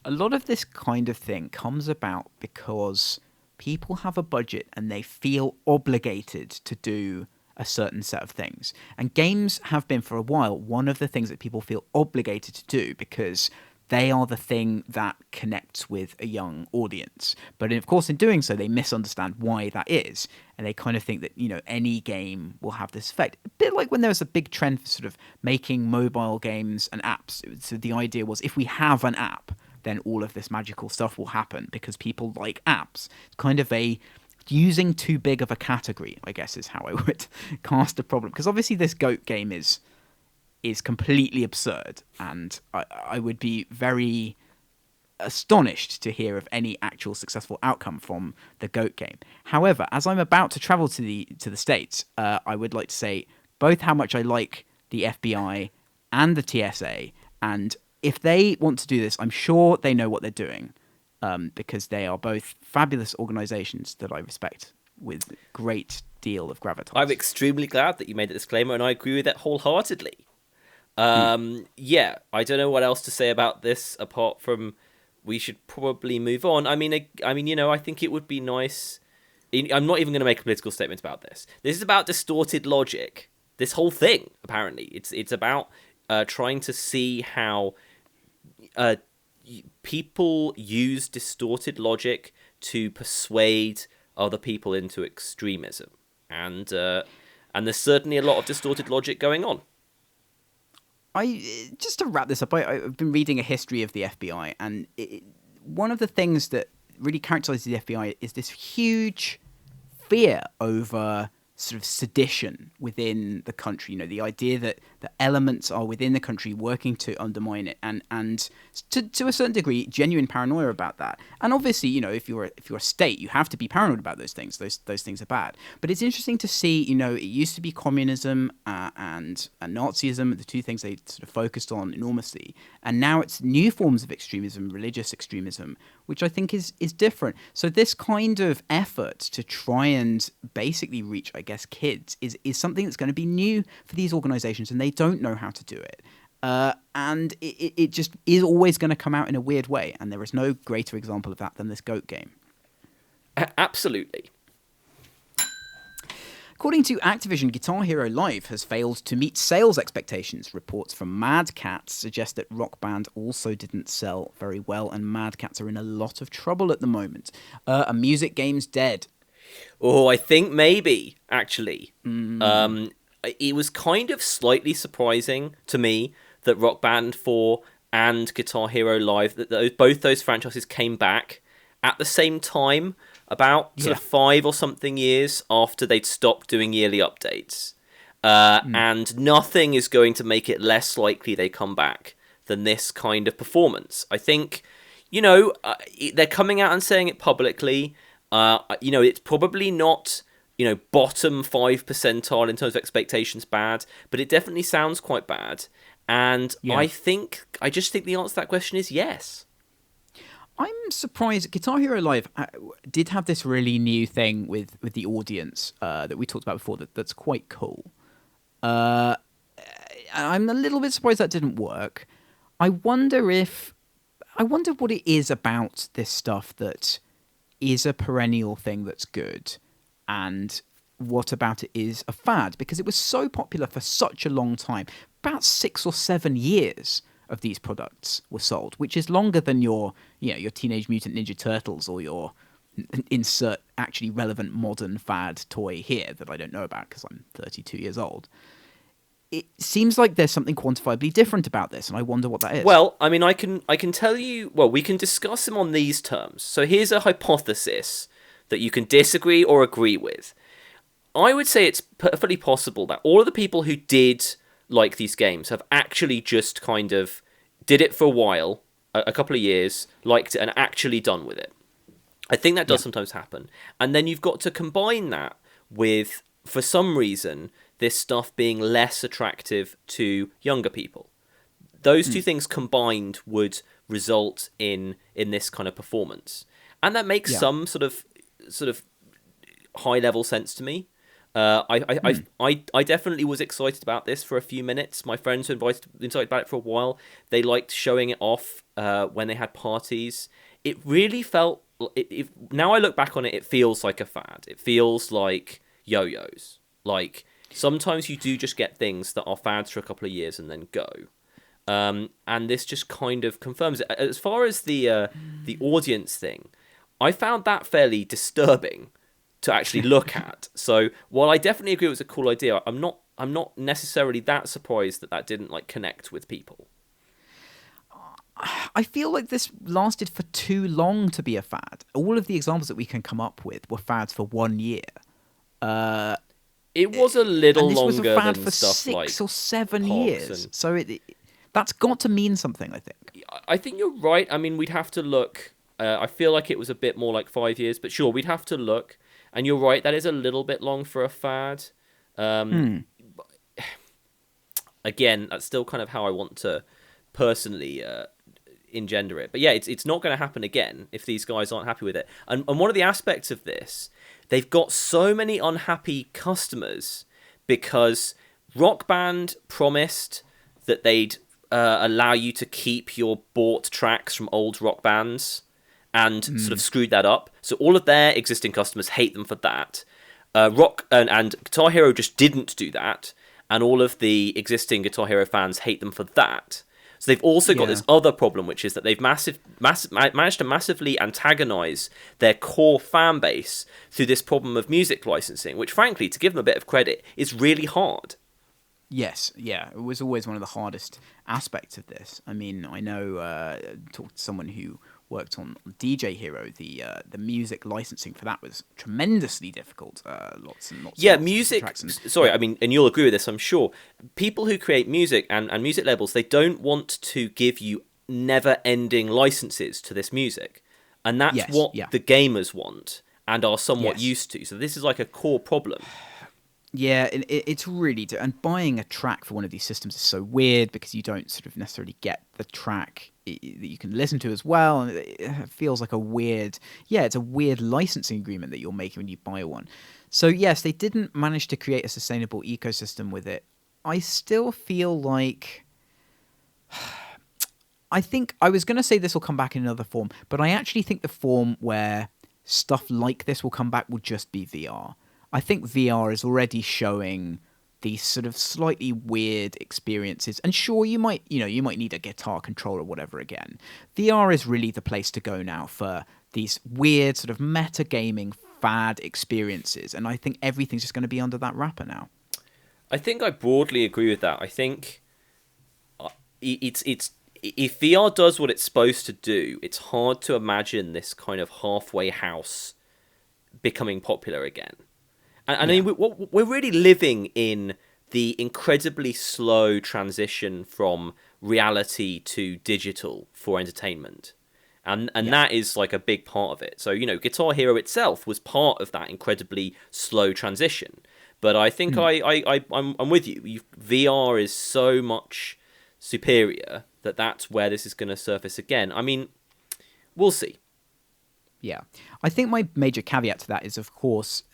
A lot of this kind of thing comes about because people have a budget and they feel obligated to do a certain set of things. And games have been, for a while, one of the things that people feel obligated to do because they are the thing that connects with a young audience. But of course, in doing so, they misunderstand why that is. And they kind of think that, any game will have this effect. A bit like when there was a big trend for sort of making mobile games and apps. So the idea was, if we have an app, then all of this magical stuff will happen because people like apps. It's kind of using too big of a category, I guess, is how I would cast a problem. Because obviously this GOAT game is completely absurd, and I would be very astonished to hear of any actual successful outcome from the GOAT game. However, as I'm about to travel to the States, I would like to say both how much I like the FBI and the TSA, and if they want to do this, I'm sure they know what they're doing, because they are both fabulous organizations that I respect with great deal of gravitas. I'm extremely glad that you made the disclaimer, and I agree with it wholeheartedly. Yeah, I don't know what else to say about this apart from we should probably move on. I mean, I think it would be nice. I'm not even going to make a political statement about this. This is about distorted logic. This whole thing, apparently, it's about trying to see how people use distorted logic to persuade other people into extremism, and there's certainly a lot of distorted logic going on. Just to wrap this up, I've been reading a history of the FBI, and one of the things that really characterizes the FBI is this huge fear over sort of sedition within the country. The idea that the elements are within the country working to undermine it, and to a certain degree, genuine paranoia about that. And obviously, if you're a state, you have to be paranoid about those things. Those things are bad. But it's interesting to see. It used to be communism and Nazism, the two things they sort of focused on enormously, and now it's new forms of extremism, religious extremism, which I think is different. So this kind of effort to try and basically reach, I guess, kids is something that's going to be new for these organizations, and they don't know how to do it. And it just is always going to come out in a weird way, and there is no greater example of that than this GOAT game. Absolutely. According to Activision, Guitar Hero Live has failed to meet sales expectations. Reports from Mad Catz suggest that Rock Band also didn't sell very well, and Mad Catz are in a lot of trouble at the moment. A music game's dead. Oh, I think maybe, actually. It was kind of slightly surprising to me that Rock Band 4 and Guitar Hero Live, that both those franchises came back at the same time, about sort of 5 or something years after they'd stopped doing yearly updates. And nothing is going to make it less likely they come back than this kind of performance. I think, they're coming out and saying it publicly. It's probably not, bottom 5 percentile in terms of expectations bad, but it definitely sounds quite bad. And I just think the answer to that question is yes. I'm surprised. Guitar Hero Live did have this really new thing with the audience that we talked about before that's quite cool. I'm a little bit surprised that didn't work. I wonder what it is about this stuff that is a perennial thing that's good, and what about it is a fad, because it was so popular for such a long time. About 6 or 7 years of these products were sold, which is longer than your Teenage Mutant Ninja Turtles or your insert actually relevant modern fad toy here that I don't know about because I'm 32 years old. It seems like there's something quantifiably different about this, and I wonder what that is. Well, I mean, I can tell you. Well, we can discuss them on these terms. So here's a hypothesis that you can disagree or agree with. I would say it's perfectly possible that all of the people who did like these games have actually just kind of did it for a while, a couple of years, liked it, and actually done with it. I think that does sometimes happen. And then you've got to combine that with, for some reason, this stuff being less attractive to younger people. Those two things combined would result in this kind of performance. And that makes some sort of high level sense to me. I definitely was excited about this for a few minutes. My friends were excited about it for a while. They liked showing it off when they had parties. It really felt... now I look back on it, it feels like a fad. It feels like yo-yos. Like, sometimes you do just get things that are fads for a couple of years and then go. And this just kind of confirms it. As far as the audience thing, I found that fairly disturbing to actually look at. So while I definitely agree it was a cool idea, I'm not necessarily that surprised that didn't like connect with people. I feel like this lasted for too long to be a fad. All of the examples that we can come up with were fads for 1 year. It was a little and this longer was a fad than for stuff 6 like or 7 Pogs years. and... So that's got to mean something, I think. I think you're right. I mean, we'd have to look. I feel like it was a bit more like 5 years, but sure, we'd have to look. And you're right, that is a little bit long for a fad. Again, that's still kind of how I want to personally engender it. But yeah, it's not going to happen again if these guys aren't happy with it. And one of the aspects of this, they've got so many unhappy customers because Rock Band promised that they'd allow you to keep your bought tracks from old rock bands, and sort of screwed that up. So all of their existing customers hate them for that. Rock and Guitar Hero just didn't do that, and all of the existing Guitar Hero fans hate them for that. So they've also got this other problem, which is that they've managed to massively antagonize their core fan base through this problem of music licensing, which, frankly, to give them a bit of credit, is really hard. Yes, yeah, it was always one of the hardest aspects of this. I mean, I know, talked to someone who worked on DJ Hero. The music licensing for that was tremendously difficult. Lots and lots. Yeah, of music. tracks and, sorry, I mean, and you'll agree with this, I'm sure. People who create music and music labels, they don't want to give you never-ending licenses to this music, and that's what the gamers want and are somewhat used to. So this is like a core problem. Yeah, it's really... And buying a track for one of these systems is so weird because you don't sort of necessarily get the track that you can listen to as well. And it feels like a weird... Yeah, it's a weird licensing agreement that you're making when you buy one. So yes, they didn't manage to create a sustainable ecosystem with it. I still feel like... I think... I was going to say this will come back in another form, but I actually think the form where stuff like this will come back will just be VR. I think VR is already showing these sort of slightly weird experiences. And sure, you might need a guitar controller or whatever again. VR is really the place to go now for these weird sort of metagaming fad experiences. And I think everything's just going to be under that wrapper now. I think I broadly agree with that. I think it's if VR does what it's supposed to do, it's hard to imagine this kind of halfway house becoming popular again. And I mean, we're really living in the incredibly slow transition from reality to digital for entertainment. And that is like a big part of it. So, Guitar Hero itself was part of that incredibly slow transition. But I think I'm with you. VR is so much superior that's where this is going to surface again. I mean, we'll see. Yeah. I think my major caveat to that is, of course...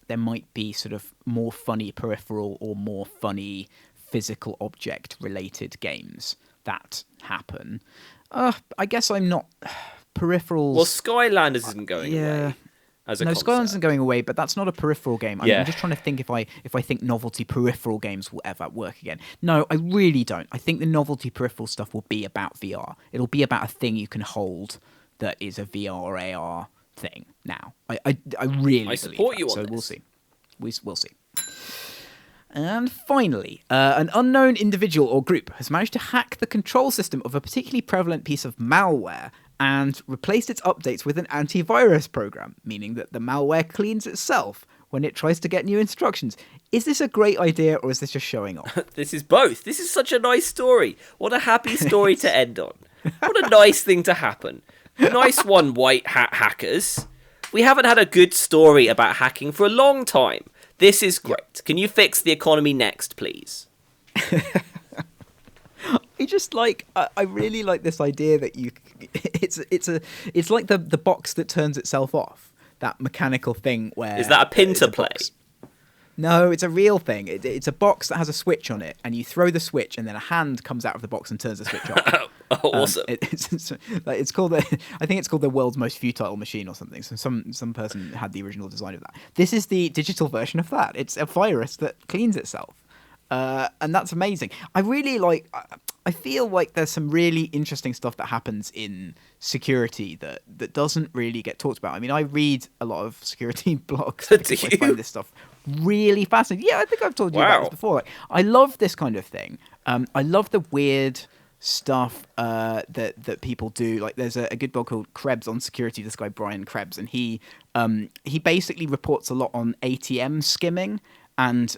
there might be sort of more funny peripheral or more funny physical object related games that happen. I guess I'm not peripherals. Well, Skylanders isn't going away. As a concept. Skylanders isn't going away, but that's not a peripheral game. I'm just trying to think if I think novelty peripheral games will ever work again. No, I really don't. I think the novelty peripheral stuff will be about VR. It'll be about a thing you can hold that is a VR or AR thing now. I really support you on so this. We'll see. We'll see. And finally, an unknown individual or group has managed to hack the control system of a particularly prevalent piece of malware and replaced its updates with an antivirus program, meaning that the malware cleans itself when it tries to get new instructions. Is this a great idea, or is this just showing off? This is both. This is such a nice story. What a happy story to end on. What a nice thing to happen. Nice one, white hat hackers. We haven't had a good story about hacking for a long time. This is great. Can you fix the economy next, please? I really like this idea that it's like the box that turns itself off. That mechanical thing where... Is that a pin to play? No, it's a real thing. It's a box that has a switch on it, and you throw the switch, and then a hand comes out of the box and turns the switch off. Awesome. It's called I think it's called the world's most futile machine or something. So some person had the original design of that. This is the digital version of that. It's a virus that cleans itself, and that's amazing. I feel like there's some really interesting stuff that happens in security that doesn't really get talked about. I mean, I read a lot of security blogs because I find this stuff really fascinating. Yeah, I think I've told you about this before. Like, I love this kind of thing. I love the weird stuff that people do. Like, there's a good blog called Krebs on security. This guy Brian Krebs, and he basically reports a lot on ATM skimming and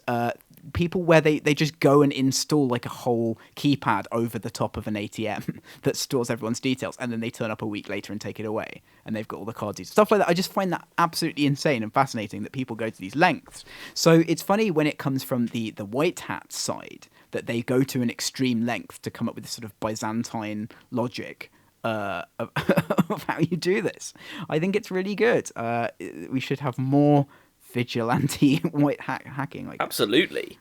people where they just go and install like a whole keypad over the top of an ATM that stores everyone's details, and then they turn up a week later and take it away, and they've got all the card details, stuff like that. I just find that absolutely insane and fascinating that people go to these lengths. So it's funny when it comes from the white hat side that they go to an extreme length to come up with this sort of Byzantine logic of how you do this. I think it's really good. We should have more vigilante white hat hacking. Like Absolutely.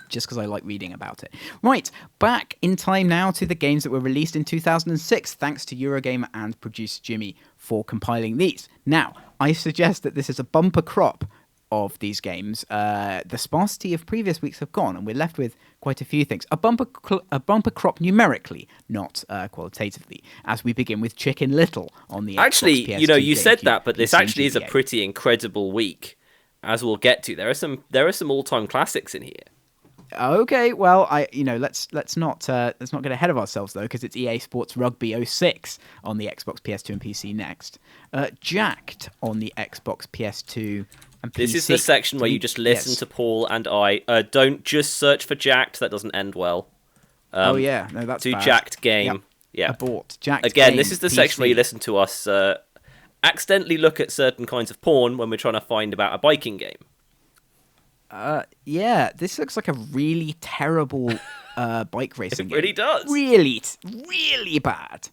Just because I like reading about it. Right, back in time now to the games that were released in 2006. Thanks to Eurogamer and producer Jimmy for compiling these. Now, I suggest that this is a bumper crop of these games. The sparsity of previous weeks have gone, and we're left with quite a few things. A bumper crop numerically, not qualitatively, as we begin with Chicken Little on the Actually, Xbox, PS2, you said that, but this PC, actually is a GBA. pretty incredible week, as we'll get to. There are some all-time classics in here. Okay, well, let's not get ahead of ourselves though, because it's EA Sports Rugby 06 on the Xbox, PS2, and PC next. Jacked on the Xbox, PS2, and PC. This is the section where you just listen to Paul and I. Don't just search for Jacked. That doesn't end well. No, that's do bad. Jacked game. Yep. Yeah. Abort. Jacked Again, game, this is the PC. section where you listen to us accidentally look at certain kinds of porn when we're trying to find about a biking game. Yeah, this looks like a really terrible bike racing game. It really does. Really bad.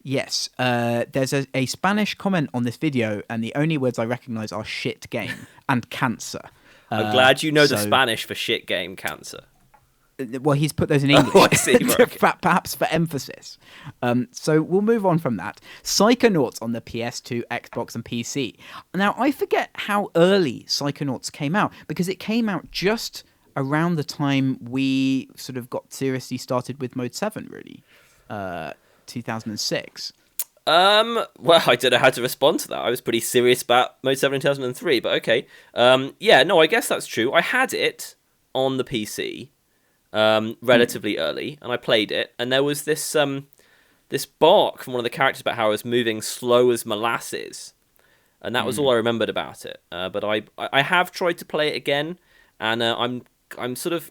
Yes, there's a Spanish comment on this video, and the only words I recognise are shit game and cancer. I'm glad you know the Spanish for shit game, cancer. Well, he's put those in English, I see. Okay. perhaps for emphasis. So we'll move on from that. Psychonauts on the PS2, Xbox, and PC. Now, I forget how early Psychonauts came out, because it came out just around the time we sort of got seriously started with Mode 7, really. 2006. Well, I don't know how to respond to that. I was pretty serious about Mode 7 in 2003, but okay. I guess that's true. I had it on the PC relatively early, and I played it, and there was this bark from one of the characters about how I was moving slow as molasses, and that was all I remembered about it. But I have tried to play it again, and I'm sort of...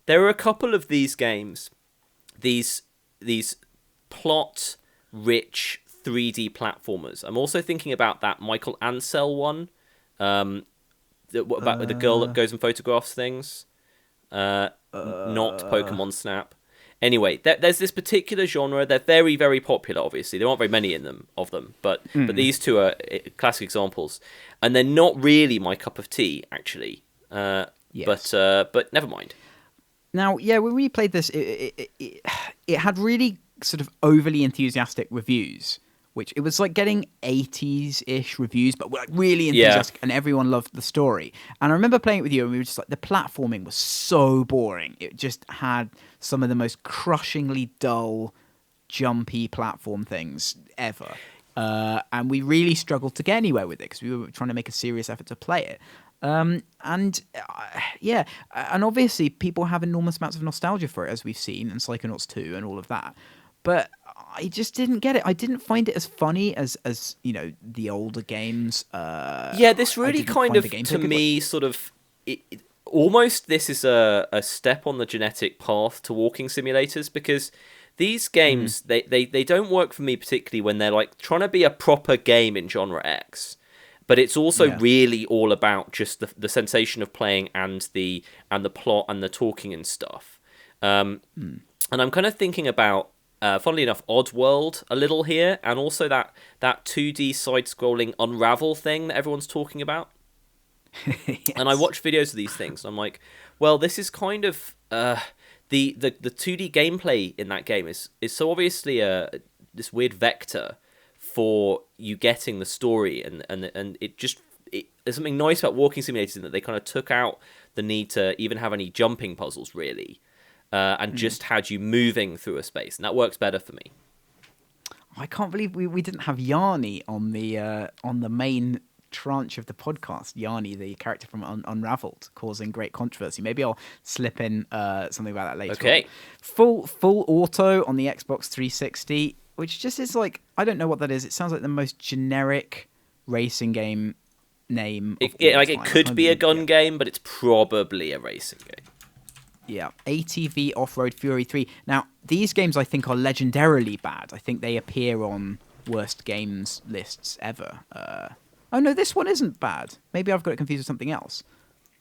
There are a couple of these games, these plot-rich 3D platformers. I'm also thinking about that Michael Ansel one, about the girl that goes and photographs things. Not Pokemon Snap. Anyway, there's this particular genre. They're very, very popular, obviously. There aren't very many of them, but these two are classic examples. And they're not really my cup of tea, actually. Yes. But never mind. Now, yeah, when we played this, it had really sort of overly enthusiastic reviews, which it was like getting 80s-ish reviews, but like really enthusiastic, and everyone loved the story. And I remember playing it with you, and we were just like, the platforming was so boring. It just had some of the most crushingly dull, jumpy platform things ever. And we really struggled to get anywhere with it, because we were trying to make a serious effort to play it. And obviously people have enormous amounts of nostalgia for it, as we've seen, and Psychonauts 2 and all of that. But I just didn't get it. I didn't find it as funny as the older games. Yeah, this I really didn't kind find of, the gameplay to good. me, sort of almost this is a step on the genetic path to walking simulators, because these games they don't work for me particularly when they're like trying to be a proper game in genre X, but it's also really all about just the sensation of playing and the plot and the talking and stuff. And I'm kind of thinking about, funnily enough, Oddworld a little here, and also that 2D side-scrolling Unravel thing that everyone's talking about. Yes. And I watch videos of these things, and I'm like, well, this is kind of the 2D gameplay in that game is so obviously this weird vector for you getting the story, and there's something nice about walking simulators in that they kind of took out the need to even have any jumping puzzles really, and just had you moving through a space, and that works better for me. I can't believe we didn't have Yarny on the main tranche of the podcast. Yarny, the character from Unraveled, causing great controversy. Maybe I'll slip in something about that later. Okay. On. Full auto on the Xbox 360, which just is like, I don't know what that is. It sounds like the most generic racing game name. It could be a gun game, but it's probably a racing game. Yeah, ATV Off-Road Fury 3. Now, these games I think are legendarily bad. I think they appear on worst games lists ever. Oh no, this one isn't bad. Maybe I've got it confused with something else.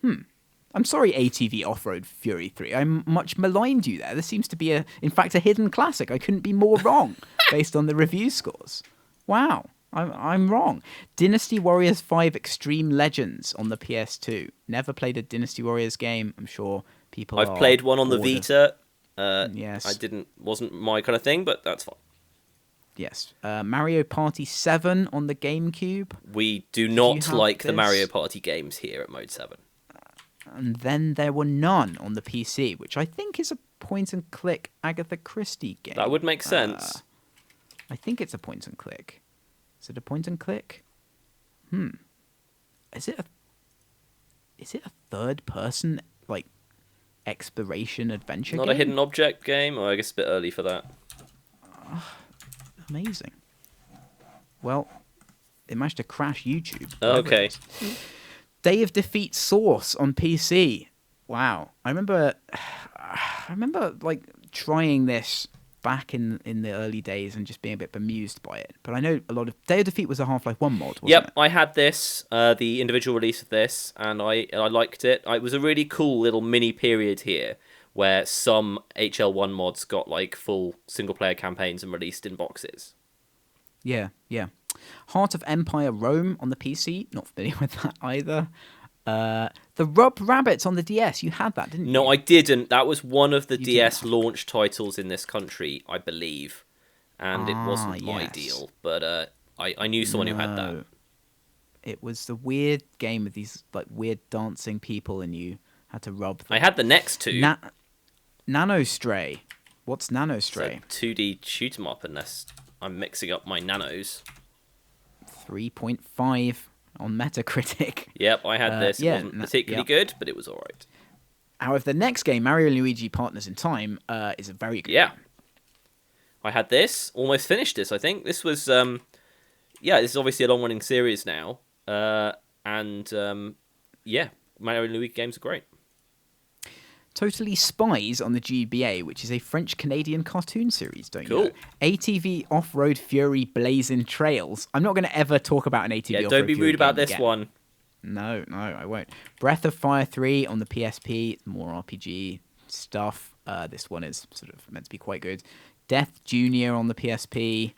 I'm sorry, ATV Off-Road Fury 3. I much maligned you there. This seems to be, in fact, a hidden classic. I couldn't be more wrong based on the review scores. Wow, I'm wrong. Dynasty Warriors 5 Extreme Legends on the PS2. Never played a Dynasty Warriors game. I'm sure people I've played one on the Vita. Yes. Wasn't my kind of thing, but that's fine. Yes. Mario Party 7 on the GameCube. We do not like the this? Mario Party games here at Mode 7. And then there were none on the PC, which I think is a point-and-click Agatha Christie game. That would make sense. I think it's a point-and-click. Is it a point-and-click? Is it a third-person, like, exploration adventure game? Not a hidden object game? Or I guess a bit early for that. Amazing. Well, it managed to crash YouTube. Okay. Day of Defeat Source on PC. Wow. I remember like trying this back in the early days and just being a bit bemused by it. But I know a lot of Day of Defeat was a Half-Life 1 mod, wasn't it? I had this, the individual release of this, and I liked it. It was a really cool little mini period here where some HL1 mods got like full single-player campaigns and released in boxes. Yeah. Heart of Empire Rome on the PC. Not familiar with that either. The Rub Rabbits on the DS. You had that, didn't you? No, I didn't. That was one of the DS launch titles in this country, I believe. And it wasn't ideal. But I knew someone who had that. It was the weird game with these like weird dancing people and you had to rub them. I had the next two. Nanostray. What's Nanostray? It's a 2D shoot 'em up, unless I'm mixing up my nanos. 3.5 on Metacritic. Yep, I had this. It wasn't particularly good, but it was alright. However, the next game, Mario and Luigi Partners in Time, is a very good game. I had this. Almost finished this, I think. This was... this is obviously a long-running series now. Mario and Luigi games are great. Totally Spies on the GBA, which is a French-Canadian cartoon series, don't you know? ATV Off-Road Fury Blazing Trails. I'm not going to ever talk about an ATV Off-Road Fury don't be rude about this again. one. No, I won't. Breath of Fire 3 on the PSP, more RPG stuff. This one is sort of meant to be quite good. Death Junior on the PSP.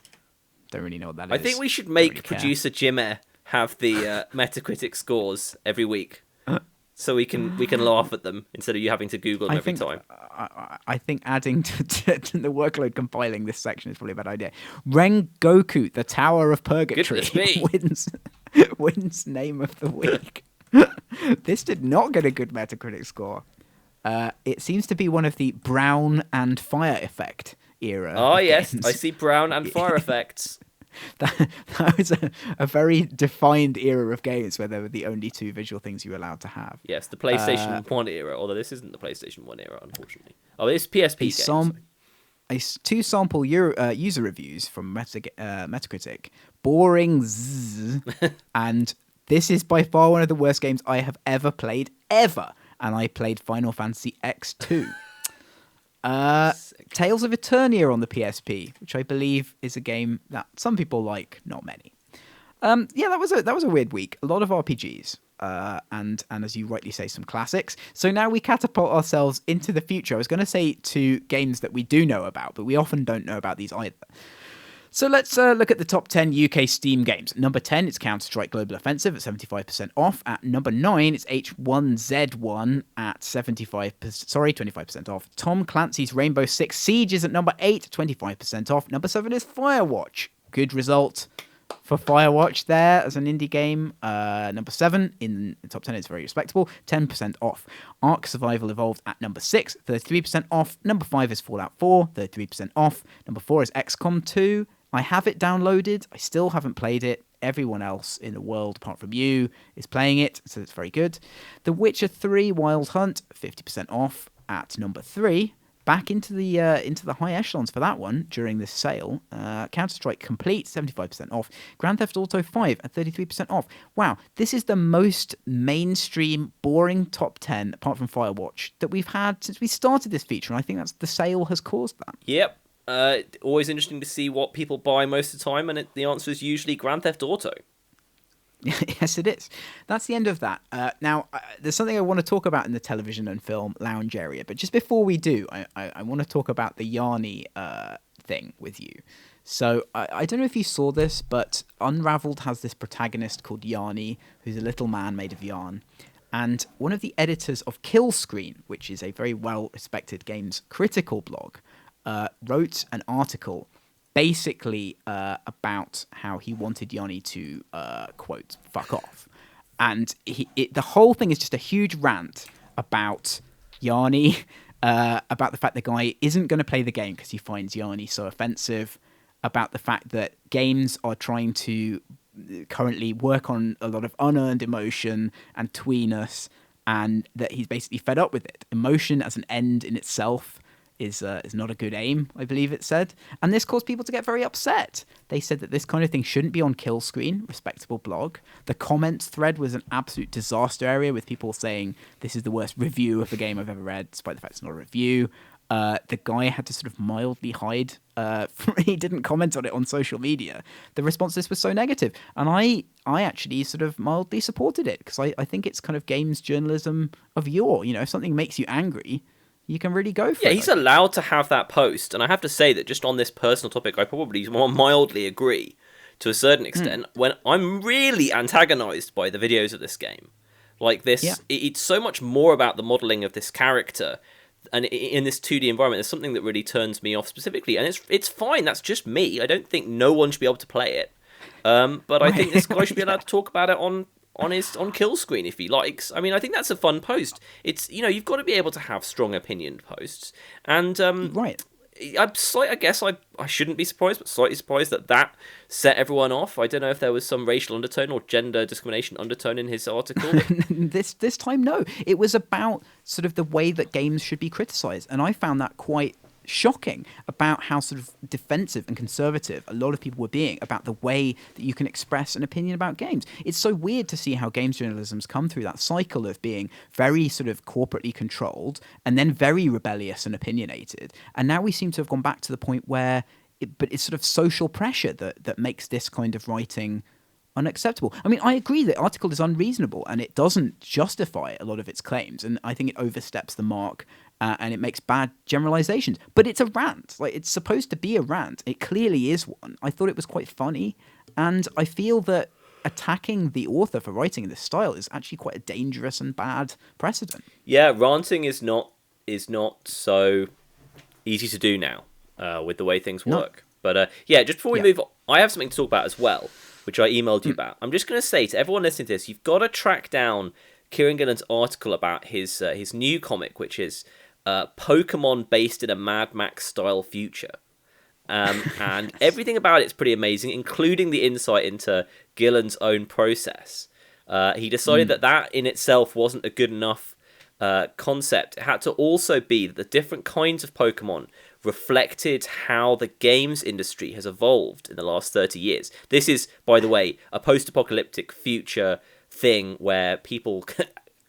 Don't really know what that is. I think we should make producer Jimmy have the Metacritic scores every week. So we can laugh at them instead of you having to Google them every time. I think adding to the workload compiling this section is probably a bad idea. Rengoku, the Tower of Purgatory, wins name of the week. This did not get a good Metacritic score. It seems to be one of the Brown and Fire Effect era. Oh, yes. games. I see Brown and Fire Effects. That was a very defined era of games where they were the only two visual things you were allowed to have. Yes, the PlayStation 1 era, although this isn't the PlayStation 1 era, unfortunately. Oh, it's PSP games. two sample user reviews from Metacritic. Boring zzz, and this is by far one of the worst games I have ever played, ever. And I played Final Fantasy X2. Tales of Eternia on the PSP, which I believe is a game that some people like, not many. That was a weird week. A lot of RPGs, and as you rightly say, some classics. So now we catapult ourselves into the future. I was going to say to games that we do know about, but we often don't know about these either. So let's look at the top 10 UK Steam games. Number 10, it's Counter-Strike Global Offensive at 75% off. At number 9, it's H1Z1 at 25% off. Tom Clancy's Rainbow Six Siege is at number 8, 25% off. Number 7 is Firewatch. Good result for Firewatch there as an indie game. Number 7 in the top 10 is very respectable, 10% off. Ark Survival Evolved at number 6, 33% off. Number 5 is Fallout 4, 33% off. Number 4 is XCOM 2. I have it downloaded. I still haven't played it. Everyone else in the world, apart from you, is playing it, so it's very good. The Witcher 3 Wild Hunt, 50% off at number 3. Back into the high echelons for that one during this sale. Counter-Strike Complete, 75% off. Grand Theft Auto 5 at 33% off. Wow, this is the most mainstream, boring top 10, apart from Firewatch, that we've had since we started this feature, and I think that's the sale has caused that. Yep. Always interesting to see what people buy most of the time, and the answer is usually Grand Theft Auto. Yes, it is. That's the end of that. Now, there's something I want to talk about in the television and film lounge area, but just before we do, I want to talk about the Yarny thing with you. So, I don't know if you saw this, but Unraveled has this protagonist called Yarny, who's a little man made of yarn. And one of the editors of Killscreen, which is a very well-respected games critical blog, wrote an article basically about how he wanted Yarny to, quote, fuck off. And the whole thing is just a huge rant about Yarny, about the fact the guy isn't going to play the game because he finds Yarny so offensive, about the fact that games are trying to currently work on a lot of unearned emotion and tweeness, and that he's basically fed up with it. Emotion as an end in itself is not a good aim, I believe it said. And this caused people to get very upset. They said that this kind of thing shouldn't be on Killscreen, respectable blog. The comments thread was an absolute disaster area with people saying, this is the worst review of the game I've ever read, despite the fact it's not a review. The guy had to sort of mildly hide. He didn't comment on it on social media. The response to this was so negative. And I actually sort of mildly supported it, because I think it's kind of games journalism of yore. You know, if something makes you angry, you can really go for it. Yeah, he's allowed to have that post. And I have to say that just on this personal topic, I probably more mildly agree to a certain extent when I'm really antagonized by the videos of this game. Like this, it's so much more about the modeling of this character. And in this 2D environment, there's something that really turns me off specifically. And it's fine, that's just me. I don't think no one should be able to play it. But I think this guy should be allowed to talk about it on Killscreen if he likes. I mean, I think that's a fun post. It's, you know, you've got to be able to have strong opinion posts. And right. I guess I shouldn't be surprised, but slightly surprised that set everyone off. I don't know if there was some racial undertone or gender discrimination undertone in his article. This time, no. It was about sort of the way that games should be criticised, and I found that quite shocking about how sort of defensive and conservative a lot of people were being about the way that you can express an opinion about games. It's so weird to see how games journalism's come through that cycle of being very sort of corporately controlled and then very rebellious and opinionated. And now we seem to have gone back to the point where it's sort of social pressure that makes this kind of writing unacceptable. I mean, I agree that the article is unreasonable and it doesn't justify a lot of its claims, and I think it oversteps the mark and it makes bad generalizations. But it's a rant. Like, it's supposed to be a rant. It clearly is one. I thought it was quite funny, and I feel that attacking the author for writing in this style is actually quite a dangerous and bad precedent. Yeah, ranting is not so easy to do now with the way things work. No. But yeah, just before we move on, I have something to talk about as well, which I emailed you about. I'm just going to say to everyone listening to this, you've got to track down Kieran Gillen's article about his new comic, which is Pokemon based in a Mad Max style future. And everything about it's pretty amazing, including the insight into Gillen's own process. He decided that in itself wasn't a good enough concept. It had to also be that the different kinds of Pokemon reflected how the games industry has evolved in the last 30 years. This is, by the way, a post-apocalyptic future thing where people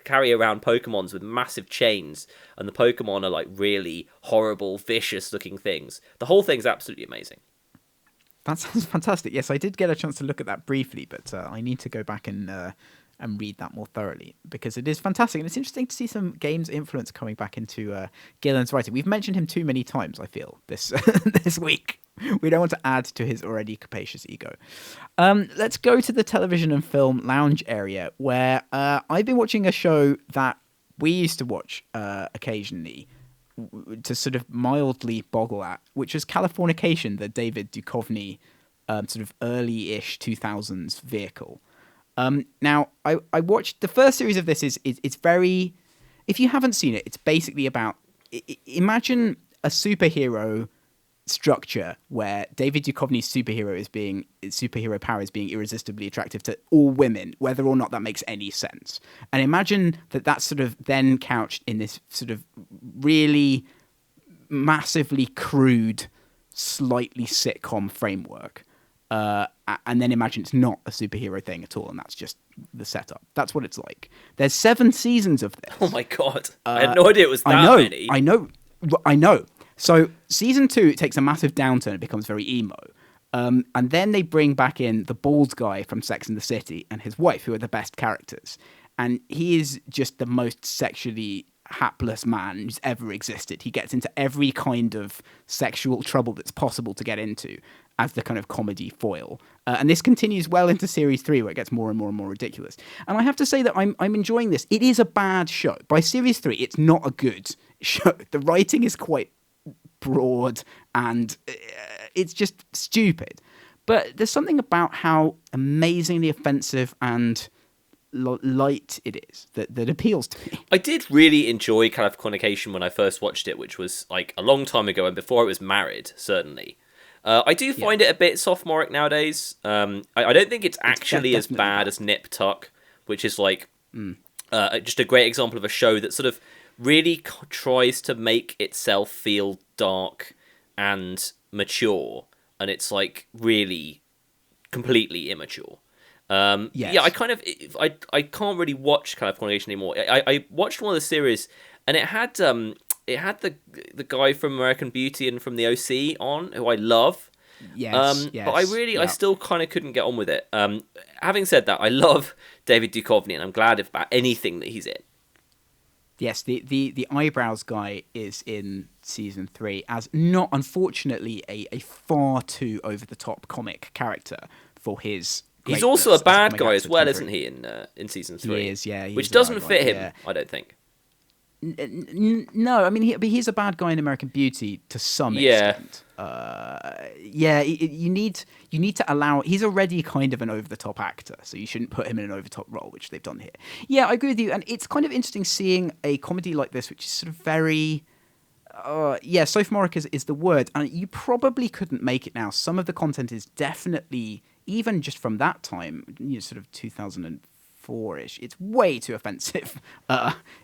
carry around Pokemons with massive chains, and the Pokemon are like really horrible, vicious-looking things. The whole thing's absolutely amazing. That sounds fantastic. Yes, I did get a chance to look at that briefly, but I need to go back and read that more thoroughly because it is fantastic. And it's interesting to see some games influence coming back into Gillen's writing. We've mentioned him too many times, I feel, this this week. We don't want to add to his already capacious ego. Let's go to the television and film lounge area where I've been watching a show that we used to watch occasionally to sort of mildly boggle at, which was Californication, the David Duchovny sort of early-ish 2000s vehicle. Now, I watched the first series of this. It's very, if you haven't seen it, it's basically about, imagine a superhero structure where David Duchovny's superhero power is being irresistibly attractive to all women, whether or not that makes any sense. And imagine that that's sort of then couched in this sort of really massively crude, slightly sitcom framework. And then imagine it's not a superhero thing at all, and that's just the setup. That's what it's like. There's 7 seasons of this. Oh my god. I had no idea it was that many. I know. So season 2, it takes a massive downturn. It becomes very emo. And then they bring back in the bald guy from Sex and the City and his wife, who are the best characters. And he is just the most sexually hapless man who's ever existed. He gets into every kind of sexual trouble that's possible to get into as the kind of comedy foil. And this continues well into series 3, where it gets more and more and more ridiculous. And I have to say that I'm enjoying this. It is a bad show. By series 3, it's not a good show. The writing is quite broad and it's just stupid. But there's something about how amazingly offensive and light it is that appeals to me. I did really enjoy Californication when I first watched it, which was like a long time ago and before I was married, certainly. I do find it a bit sophomoric nowadays. I don't think it's actually as bad as Nip Tuck, which is like just a great example of a show that sort of really tries to make itself feel dark and mature, and it's like really completely immature. Yeah, I kind of I can't really watch Californication anymore. I watched one of the series, and it had the guy from American Beauty and from the OC on, who I love. Yes, but I still kind of couldn't get on with it. Having said that, I love David Duchovny, and I'm glad about anything that he's in. Yes, the eyebrows guy is in season 3 as not, unfortunately, a far too over the top comic character for his. He's also a bad guy as well, isn't he? In season 3, he is. Yeah, which doesn't fit him, I don't think. No, I mean he's a bad guy in American Beauty to some extent. You need to allow. He's already kind of an over the top actor, so you shouldn't put him in an over the top role, which they've done here. Yeah, I agree with you, and it's kind of interesting seeing a comedy like this, which is sort of very. Sophomoric is the word, and you probably couldn't make it now. Some of the content is definitely, even just from that time, sort of 2004-ish, it's way too offensive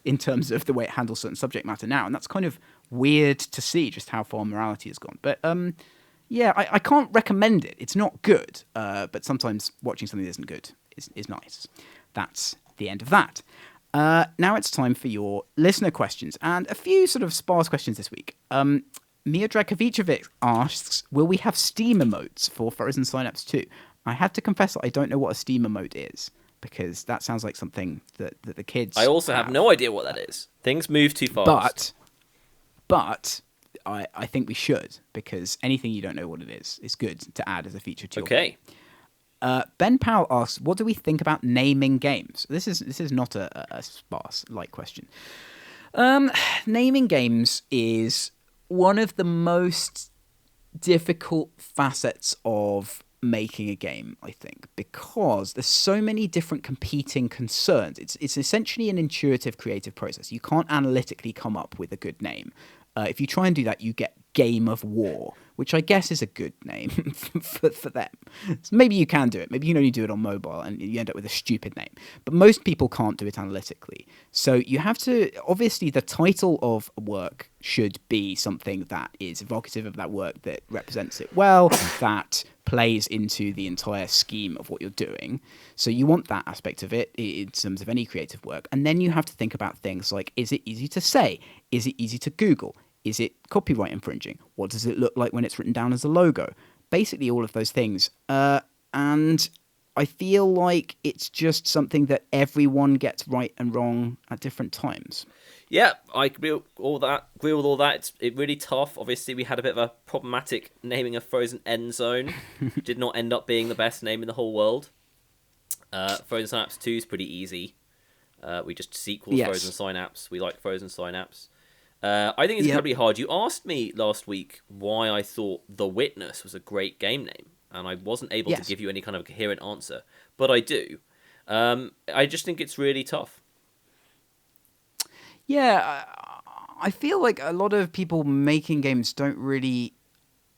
in terms of the way it handles certain subject matter now, and that's kind of weird to see just how far morality has gone. But I can't recommend it. It's not good, but sometimes watching something that isn't good is nice. That's the end of that. Now it's time for your listener questions, and a few sort of sparse questions this week. Mia Drakovicevic asks, will we have Steam emotes for Frozen Synapse 2? I have to confess that I don't know what a Steam emote is, because that sounds like something that the kids I also have no idea what that is. Things move too fast. But I think we should, because anything you don't know what it is good to add as a feature to your game. Ben Powell asks, what do we think about naming games? This is not a sparse, light question. Naming games is one of the most difficult facets of making a game, I think, because there's so many different competing concerns. It's essentially an intuitive creative process. You can't analytically come up with a good name. If you try and do that, you get Game of War, which I guess is a good name for them. So maybe you can do it. Maybe you can only do it on mobile and you end up with a stupid name. But most people can't do it analytically. So you have to, obviously the title of a work should be something that is evocative of that work, that represents it well, that plays into the entire scheme of what you're doing. So you want that aspect of it in terms of any creative work. And then you have to think about things like, is it easy to say? Is it easy to Google? Is it copyright infringing? What does it look like when it's written down as a logo? Basically all of those things. And I feel like it's just something that everyone gets right and wrong at different times. Yeah, I agree with all that. It's really tough. Obviously, we had a bit of a problematic naming of Frozen End Zone. Did not end up being the best name in the whole world. Frozen Synapse 2 is pretty easy. We just sequel Frozen Synapse. We like Frozen Synapse. I think it's incredibly hard. You asked me last week why I thought The Witness was a great game name, and I wasn't able to give you any kind of coherent answer, but I do. I just think it's really tough. Yeah, I feel like a lot of people making games don't really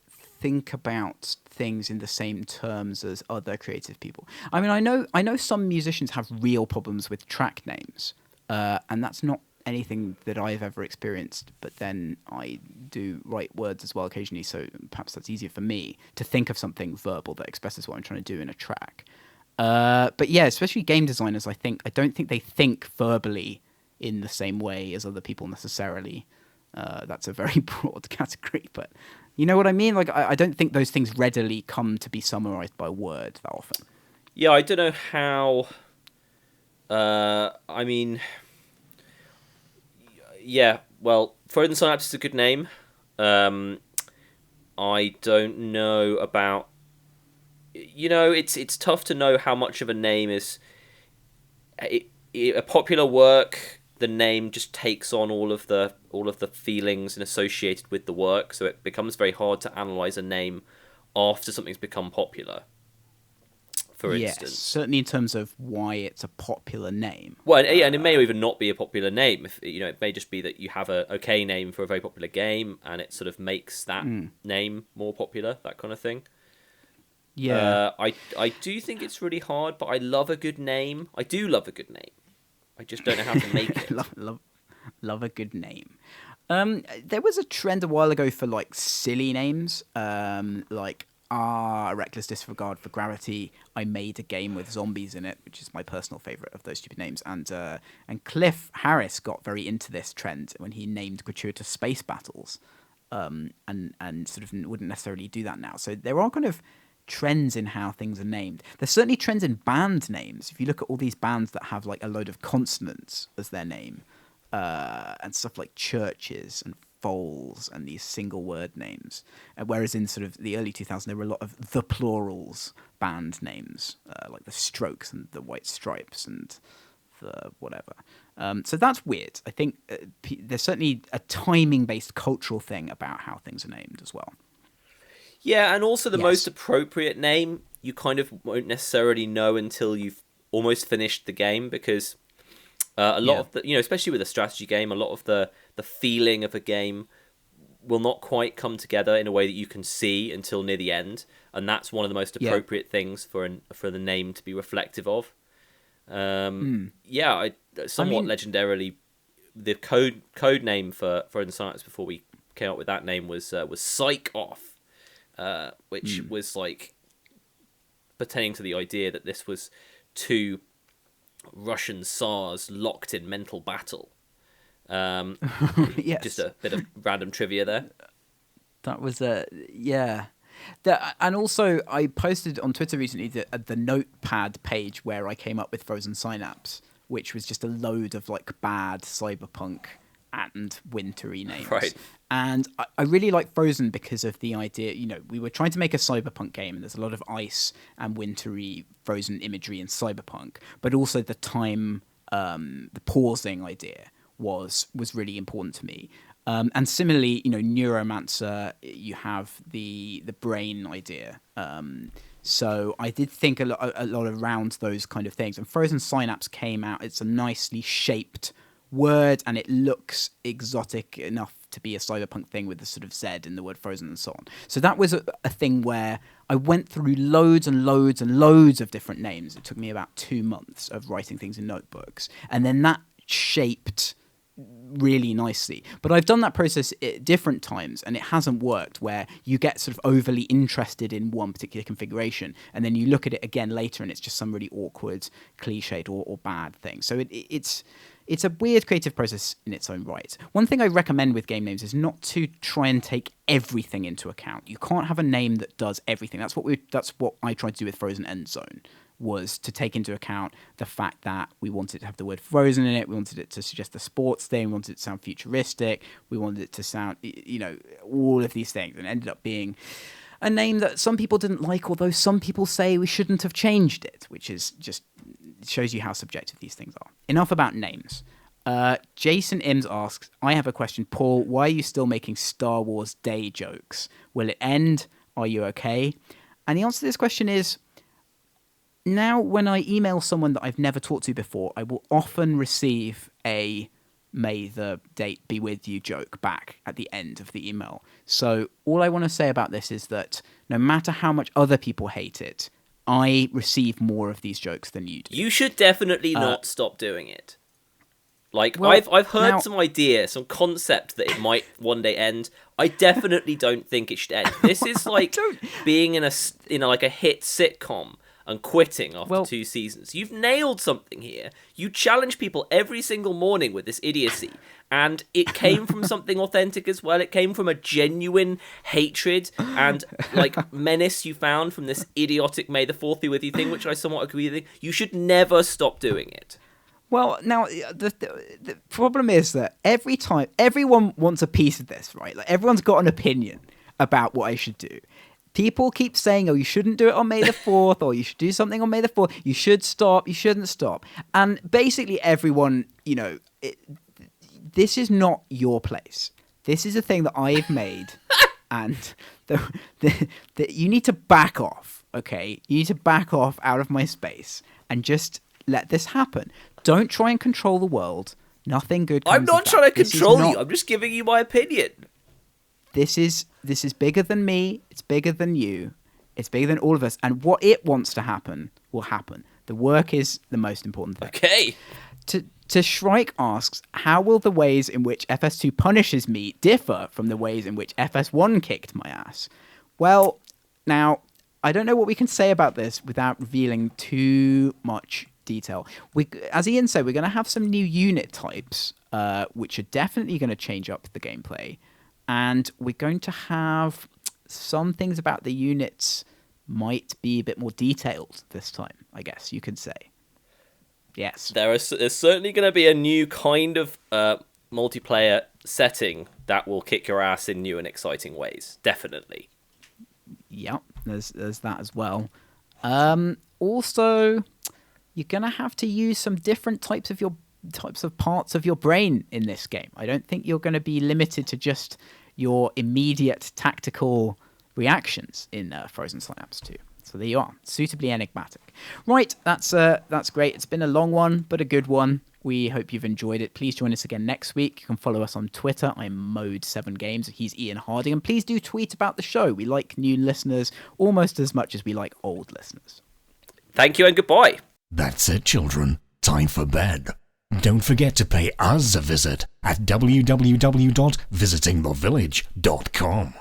think about things in the same terms as other creative people. I mean, I know some musicians have real problems with track names, and that's not anything that I've ever experienced. But then I do write words as well occasionally, so perhaps that's easier for me to think of something verbal that expresses what I'm trying to do in a track. But yeah, especially game designers, I don't think they think verbally in the same way as other people necessarily. That's a very broad category, but you know what I mean? Like, I don't think those things readily come to be summarized by word that often. Yeah, I don't know how... I mean... Yeah, well, Frozen Synapse is a good name. I don't know about... You know, it's tough to know how much of a name is... A popular work, the name just takes on all of the feelings and associated with the work, so it becomes very hard to analyze a name after something's become popular. For instance, certainly in terms of why it's a popular name. Well, yeah, and it may even not be a popular name. If you know, it may just be that you have a okay name for a very popular game, and it sort of makes that name more popular, that kind of thing. Yeah, I do think it's really hard, but I love a good name. I do love a good name. I just don't know how to make it. love a good name. There was a trend a while ago for like silly names, like Reckless Disregard for Gravity. I made a game with zombies in it, which is my personal favorite of those stupid names. And Cliff Harris got very into this trend when he named Gratuitous Space Battles, and sort of wouldn't necessarily do that now. So there are kind of trends in how things are named. There's certainly trends in band names. If you look at all these bands that have like a load of consonants as their name, and stuff like Churches and Foals and these single word names, whereas in sort of the early 2000s there were a lot of the plurals band names, like the Strokes and the White Stripes and the whatever. So that's weird. I think there's certainly a timing based cultural thing about how things are named as well. Yeah, and also the most appropriate name you kind of won't necessarily know until you've almost finished the game, because a lot of the, you know, especially with a strategy game, a lot of the feeling of a game will not quite come together in a way that you can see until near the end, and that's one of the most appropriate things for the name to be reflective do legendarily, the code name for Frozen Synapse before we came up with that name was Psych Off. Which was like pertaining to the idea that this was two Russian Tsars locked in mental battle. Just a bit of random trivia there. That was and also I posted on Twitter recently the Notepad page where I came up with Frozen Synapse, which was just a load of like bad cyberpunk and wintry names. Right. And I really like Frozen because of the idea, you know, we were trying to make a cyberpunk game and there's a lot of ice and wintry frozen imagery in cyberpunk, but also the time, the pausing idea was really important to me. And similarly, you know, Neuromancer, you have the brain idea. So I did think a lot around those kind of things. And Frozen Synapse came out, it's a nicely shaped word, and it looks exotic enough to be a cyberpunk thing with the sort of Z in the word frozen and so on. So that was a thing where I went through loads and loads and loads of different names. It took me about 2 months of writing things in notebooks, and then that shaped really nicely. But I've done that process at different times, and it hasn't worked, where you get sort of overly interested in one particular configuration, and then you look at it again later and it's just some really awkward, cliched or bad thing. So it's a weird creative process in its own right. One thing I recommend with game names is not to try and take everything into account. You can't have a name that does everything. That's what I tried to do with Frozen End Zone, was to take into account the fact that we wanted to have the word frozen in it, we wanted it to suggest the sports thing, we wanted it to sound futuristic, we wanted it to sound, all of these things, and it ended up being a name that some people didn't like, although some people say we shouldn't have changed it, which is just shows you how subjective these things are. Enough about names. Jason Imms asks, I have a question. Paul, why are you still making Star Wars Day jokes? Will it end? Are you okay? And the answer to this question is, now when I email someone that I've never talked to before, I will often receive a "may the date be with you" joke back at the end of the email. So all I want to say about this is that no matter how much other people hate it, I receive more of these jokes than you do. You should definitely not stop doing it. Like, well, I've heard now, some idea, some concept that it might one day end. I definitely don't think it should end. This is like being in a hit sitcom and quitting after 2 seasons. You've nailed something here. You challenge people every single morning with this idiocy, and it came from something authentic as well. It came from a genuine hatred and menace you found from this idiotic "May the 4th be with you" thing, which I somewhat agree with. You should never stop doing it. Well, now, the problem is that every time, everyone wants a piece of this, right? Like, everyone's got an opinion about what I should do. People keep saying, oh, you shouldn't do it on May the 4th, or you should do something on May the 4th. You should stop. You shouldn't stop. And basically everyone, this is not your place. This is a thing that I've made, and you need to back off, okay? You need to back off out of my space and just let this happen. Don't try and control the world. Nothing good comes I'm not of that. trying to control you. I'm just giving you my opinion. This is bigger than me. It's bigger than you. It's bigger than all of us. And what it wants to happen will happen. The work is the most important thing. Okay. To Shrike asks, how will the ways in which FS2 punishes me differ from the ways in which FS1 kicked my ass? Well, now, I don't know what we can say about this without revealing too much detail. As Ian said, we're going to have some new unit types, which are definitely going to change up the gameplay. And we're going to have some things about the units might be a bit more detailed this time, I guess you could say. Yes. There's certainly going to be a new kind of multiplayer setting that will kick your ass in new and exciting ways. Definitely. Yep, there's that as well. Also, you're going to have to use some different types of parts of your brain in this game. I don't think you're going to be limited to just your immediate tactical reactions in Frozen Synapse 2. So there you are, suitably enigmatic. Right, that's great. It's been a long one, but a good one. We hope you've enjoyed it. Please join us again next week. You can follow us on Twitter. I'm Mode7Games. He's Ian Harding. And please do tweet about the show. We like new listeners almost as much as we like old listeners. Thank you and goodbye. That's it, children. Time for bed. Don't forget to pay us a visit at www.visitingthevillage.com.